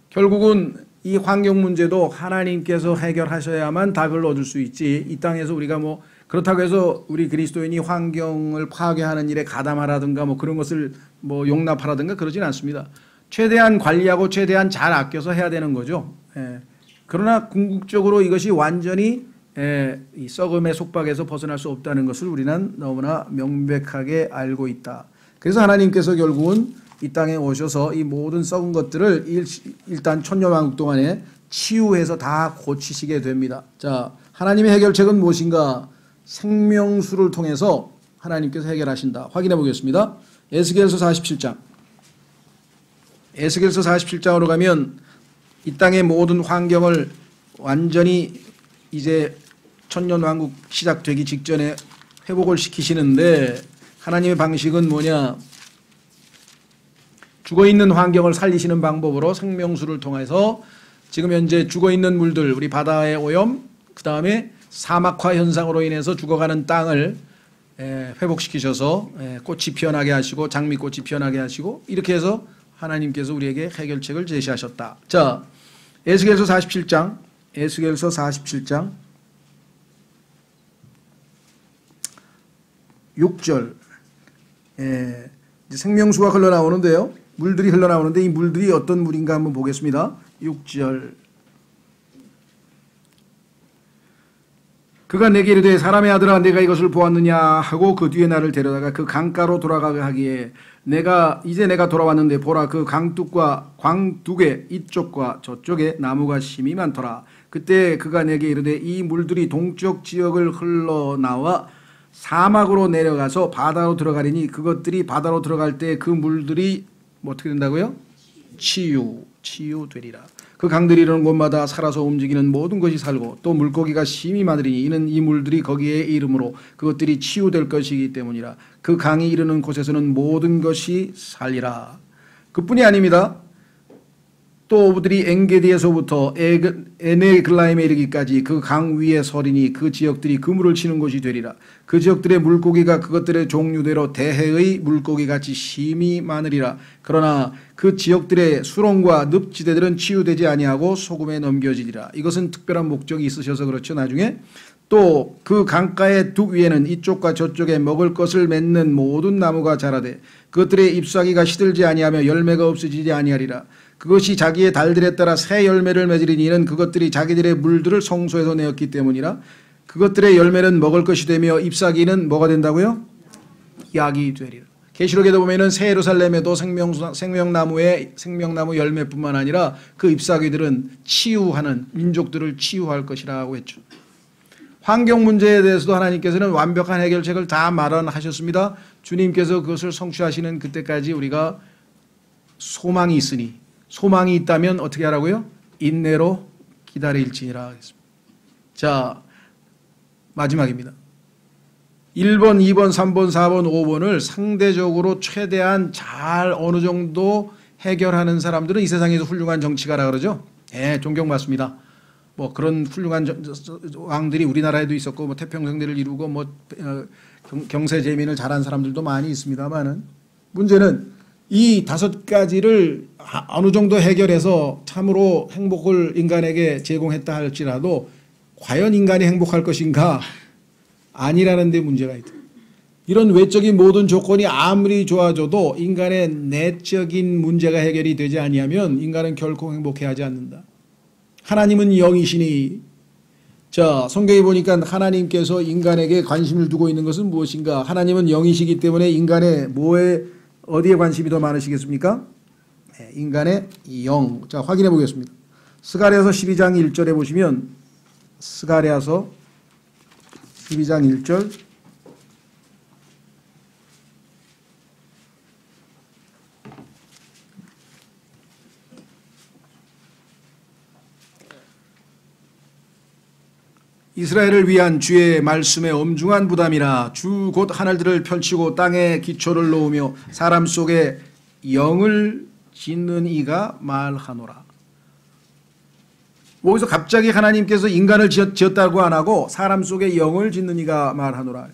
결국은 이 환경 문제도 하나님께서 해결하셔야만 답을 얻을 수 있지. 이 땅에서 우리가 뭐 그렇다고 해서 우리 그리스도인이 환경을 파괴하는 일에 가담하라든가 뭐 그런 것을 뭐 용납하라든가 그러진 않습니다. 최대한 관리하고 최대한 잘 아껴서 해야 되는 거죠. 그러나 궁극적으로 이것이 완전히 이 썩음의 속박에서 벗어날 수 없다는 것을 우리는 너무나 명백하게 알고 있다. 그래서 하나님께서 결국은 이 땅에 오셔서 이 모든 썩은 것들을 일단 천년왕국 동안에 치유해서 다 고치시게 됩니다. 자, 하나님의 해결책은 무엇인가? 생명수를 통해서 하나님께서 해결하신다. 확인해 보겠습니다. 에스겔서 47장. 에스겔서 47장으로 가면 이 땅의 모든 환경을 완전히 이제 천년왕국 시작되기 직전에 회복을 시키시는데 하나님의 방식은 뭐냐? 죽어있는 환경을 살리시는 방법으로 생명수를 통해서 지금 현재 죽어있는 물들, 우리 바다의 오염, 그 다음에 사막화 현상으로 인해서 죽어가는 땅을 회복시키셔서 꽃이 피어나게 하시고 장미꽃이 피어나게 하시고 이렇게 해서 하나님께서 우리에게 해결책을 제시하셨다. 자, 에스겔서 47장 6절 이제 생명수가 흘러나오는데요. 물들이 흘러나오는데 이 물들이 어떤 물인가 한번 보겠습니다. 6절. 그가 내게 이르되 사람의 아들아 내가 이것을 보았느냐 하고 그 뒤에 나를 데려다가 그 강가로 돌아가게 하기에 내가 돌아왔는데 보라 그 광둑의 이쪽과 저쪽에 나무가 심이 많더라. 그때 그가 내게 이르되 이 물들이 동쪽 지역을 흘러나와 사막으로 내려가서 바다로 들어가리니 그것들이 바다로 들어갈 때 그 물들이 뭐 어떻게 된다고요? 치유되리라. 그 강들이 이르는 곳마다 살아서 움직이는 모든 것이 살고 또 물고기가 심이 많으리니 이는 이 물들이 거기에 이름으로 그것들이 치유될 것이기 때문이라. 그 강이 이르는 곳에서는 모든 것이 살리라. 그뿐이 아닙니다. 또 그들이 엔게디에서부터 에네글라임에 이르기까지 그 강 위에 서리니 그 지역들이 그물을 치는 곳이 되리라. 그 지역들의 물고기가 그것들의 종류대로 대해의 물고기같이 심이 많으리라. 그러나 그 지역들의 수렁과 늪지대들은 치유되지 아니하고 소금에 넘겨지리라. 이것은 특별한 목적이 있으셔서 그렇죠. 나중에 또 그 강가의 둑 위에는 이쪽과 저쪽에 먹을 것을 맺는 모든 나무가 자라되 그것들의 잎사귀가 시들지 아니하며 열매가 없어지지 아니하리라. 그것이 자기의 달들에 따라 새 열매를 맺으리니 이는 그것들이 자기들의 물들을 성소에서 내었기 때문이라. 그것들의 열매는 먹을 것이 되며 잎사귀는 뭐가 된다고요? 약이 되리라. 계시록에도 보면은 새 예루살렘에도 생명나무 열매뿐만 아니라 그 잎사귀들은 치유하는 민족들을 치유할 것이라고 했죠. 환경 문제에 대해서도 하나님께서는 완벽한 해결책을 다 마련하셨습니다. 주님께서 그것을 성취하시는 그때까지 우리가 소망이 있으니 소망이 있다면 어떻게 하라고요? 인내로 기다릴지니라 하겠습니다. 자, 마지막입니다. 1번, 2번, 3번, 4번, 5번을 상대적으로 최대한 잘 어느 정도 해결하는 사람들은 이 세상에서 훌륭한 정치가라 그러죠. 예, 존경받습니다. 뭐 그런 훌륭한 왕들이 우리나라에도 있었고 뭐 태평성대를 이루고 뭐 경세재민을 잘한 사람들도 많이 있습니다만은 문제는 이 5가지를 어느 정도 해결해서 참으로 행복을 인간에게 제공했다 할지라도 과연 인간이 행복할 것인가? 아니라는 데 문제가 있다. 이런 외적인 모든 조건이 아무리 좋아져도 인간의 내적인 문제가 해결이 되지 아니하면 인간은 결코 행복해하지 않는다. 하나님은 영이시니 자, 성경에 보니까 하나님께서 인간에게 관심을 두고 있는 것은 무엇인가? 하나님은 영이시기 때문에 인간의 어디에 관심이 더 많으시겠습니까? 네, 인간의 영. 자, 확인해 보겠습니다. 스가랴서 12장 1절에 보시면 스가랴서 12장 1절 이스라엘을 위한 주의 말씀의 엄중한 부담이라 주 곧 하늘들을 펼치고 땅에 기초를 놓으며 사람 속에 영을 짓는 이가 말하노라. 여기서 갑자기 하나님께서 인간을 지었다고 안 하고 사람 속에 영을 짓는 이가 말하노라.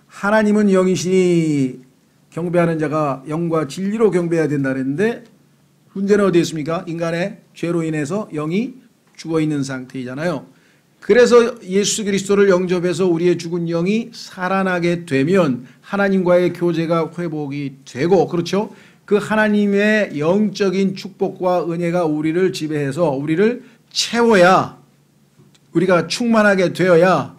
하나님은 영이시니 경배하는 자가 영과 진리로 경배해야 된다 그랬는데 문제는 어디에 있습니까? 인간의 죄로 인해서 영이 죽어있는 상태이잖아요. 그래서 예수 그리스도를 영접해서 우리의 죽은 영이 살아나게 되면 하나님과의 교제가 회복이 되고 그렇죠? 그 하나님의 영적인 축복과 은혜가 우리를 지배해서 우리를 채워야 우리가 충만하게 되어야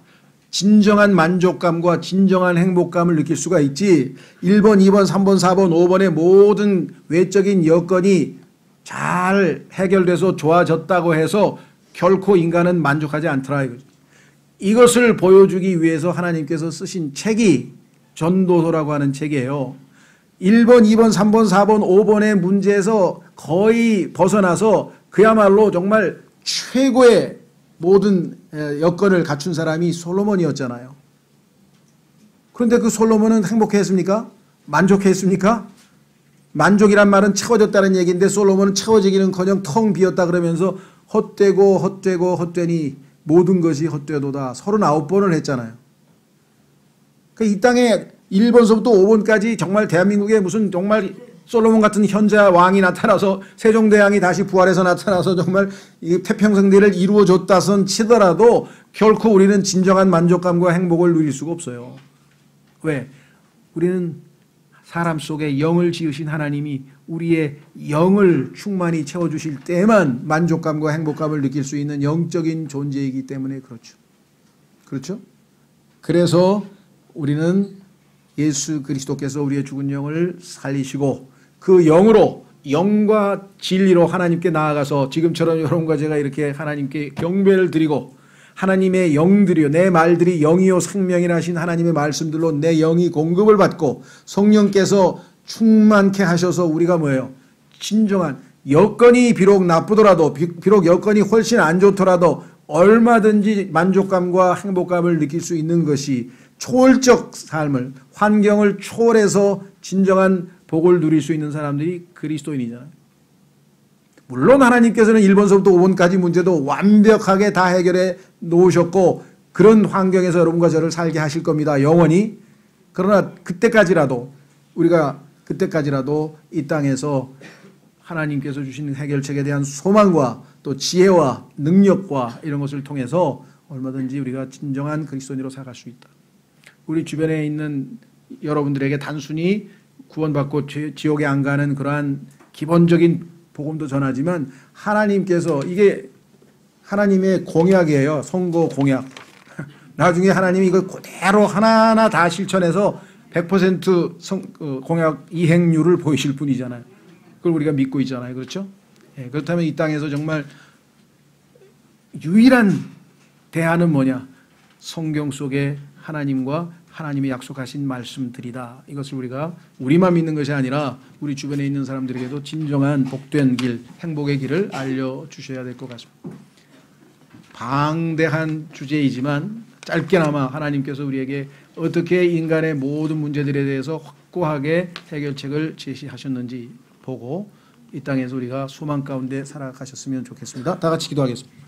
진정한 만족감과 진정한 행복감을 느낄 수가 있지 1번, 2번, 3번, 4번, 5번의 모든 외적인 여건이 잘 해결돼서 좋아졌다고 해서 결코 인간은 만족하지 않더라. 이것을 보여주기 위해서 하나님께서 쓰신 책이 전도서라고 하는 책이에요. 1번, 2번, 3번, 4번, 5번의 문제에서 거의 벗어나서 그야말로 정말 최고의 모든 여건을 갖춘 사람이 솔로몬이었잖아요. 그런데 그 솔로몬은 행복했습니까? 만족했습니까? 만족이란 말은 채워졌다는 얘기인데 솔로몬은 채워지기는커녕 텅 비었다 그러면서 헛되니 모든 것이 헛되도다 39번을 했잖아요. 그러니까 이 땅에 1번서부터 5번까지 정말 대한민국에 무슨 정말 솔로몬 같은 현자 왕이 나타나서 세종대왕이 다시 부활해서 나타나서 정말 이 태평성대를 이루어줬다선 치더라도 결코 우리는 진정한 만족감과 행복을 누릴 수가 없어요. 왜? 우리는 사람 속에 영을 지으신 하나님이 우리의 영을 충만히 채워주실 때만 만족감과 행복감을 느낄 수 있는 영적인 존재이기 때문에 그렇죠. 그렇죠? 그래서 우리는 예수 그리스도께서 우리의 죽은 영을 살리시고 그 영으로 영과 진리로 하나님께 나아가서 지금처럼 여러분과 제가 이렇게 하나님께 경배를 드리고 하나님의 영들이요 내 말들이 영이요 생명이라 하신 하나님의 말씀들로 내 영이 공급을 받고 성령께서 충만케 하셔서 우리가 뭐예요? 진정한 여건이 비록 나쁘더라도 비록 여건이 훨씬 안 좋더라도 얼마든지 만족감과 행복감을 느낄 수 있는 것이 초월적 삶을 환경을 초월해서 진정한 복을 누릴 수 있는 사람들이 그리스도인이잖아요. 물론 하나님께서는 1번서부터 5번까지 문제도 완벽하게 다 해결해 놓으셨고 그런 환경에서 여러분과 저를 살게 하실 겁니다. 영원히. 그러나 그때까지라도 우리가 그때까지라도 이 땅에서 하나님께서 주시는 해결책에 대한 소망과 또 지혜와 능력과 이런 것을 통해서 얼마든지 우리가 진정한 그리스도인으로 살아갈 수 있다. 우리 주변에 있는 여러분들에게 단순히 구원받고 지옥에 안 가는 그러한 기본적인 복음도 전하지만 하나님께서 이게 하나님의 공약이에요. 선거 공약. 나중에 하나님이 이걸 그대로 하나하나 다 실천해서 100% 공약 이행률을 보이실 분이잖아요. 그걸 우리가 믿고 있잖아요. 그렇죠? 예, 그렇다면 이 땅에서 정말 유일한 대안은 뭐냐? 성경 속에 하나님과 하나님이 약속하신 말씀들이다. 이것을 우리가 우리만 믿는 것이 아니라 우리 주변에 있는 사람들에게도 진정한 복된 길, 행복의 길을 알려주셔야 될 것 같습니다. 방대한 주제이지만 짧게나마 하나님께서 우리에게 어떻게 인간의 모든 문제들에 대해서 확고하게 해결책을 제시하셨는지 보고 이 땅에서 우리가 소망 가운데 살아가셨으면 좋겠습니다. 다 같이 기도하겠습니다.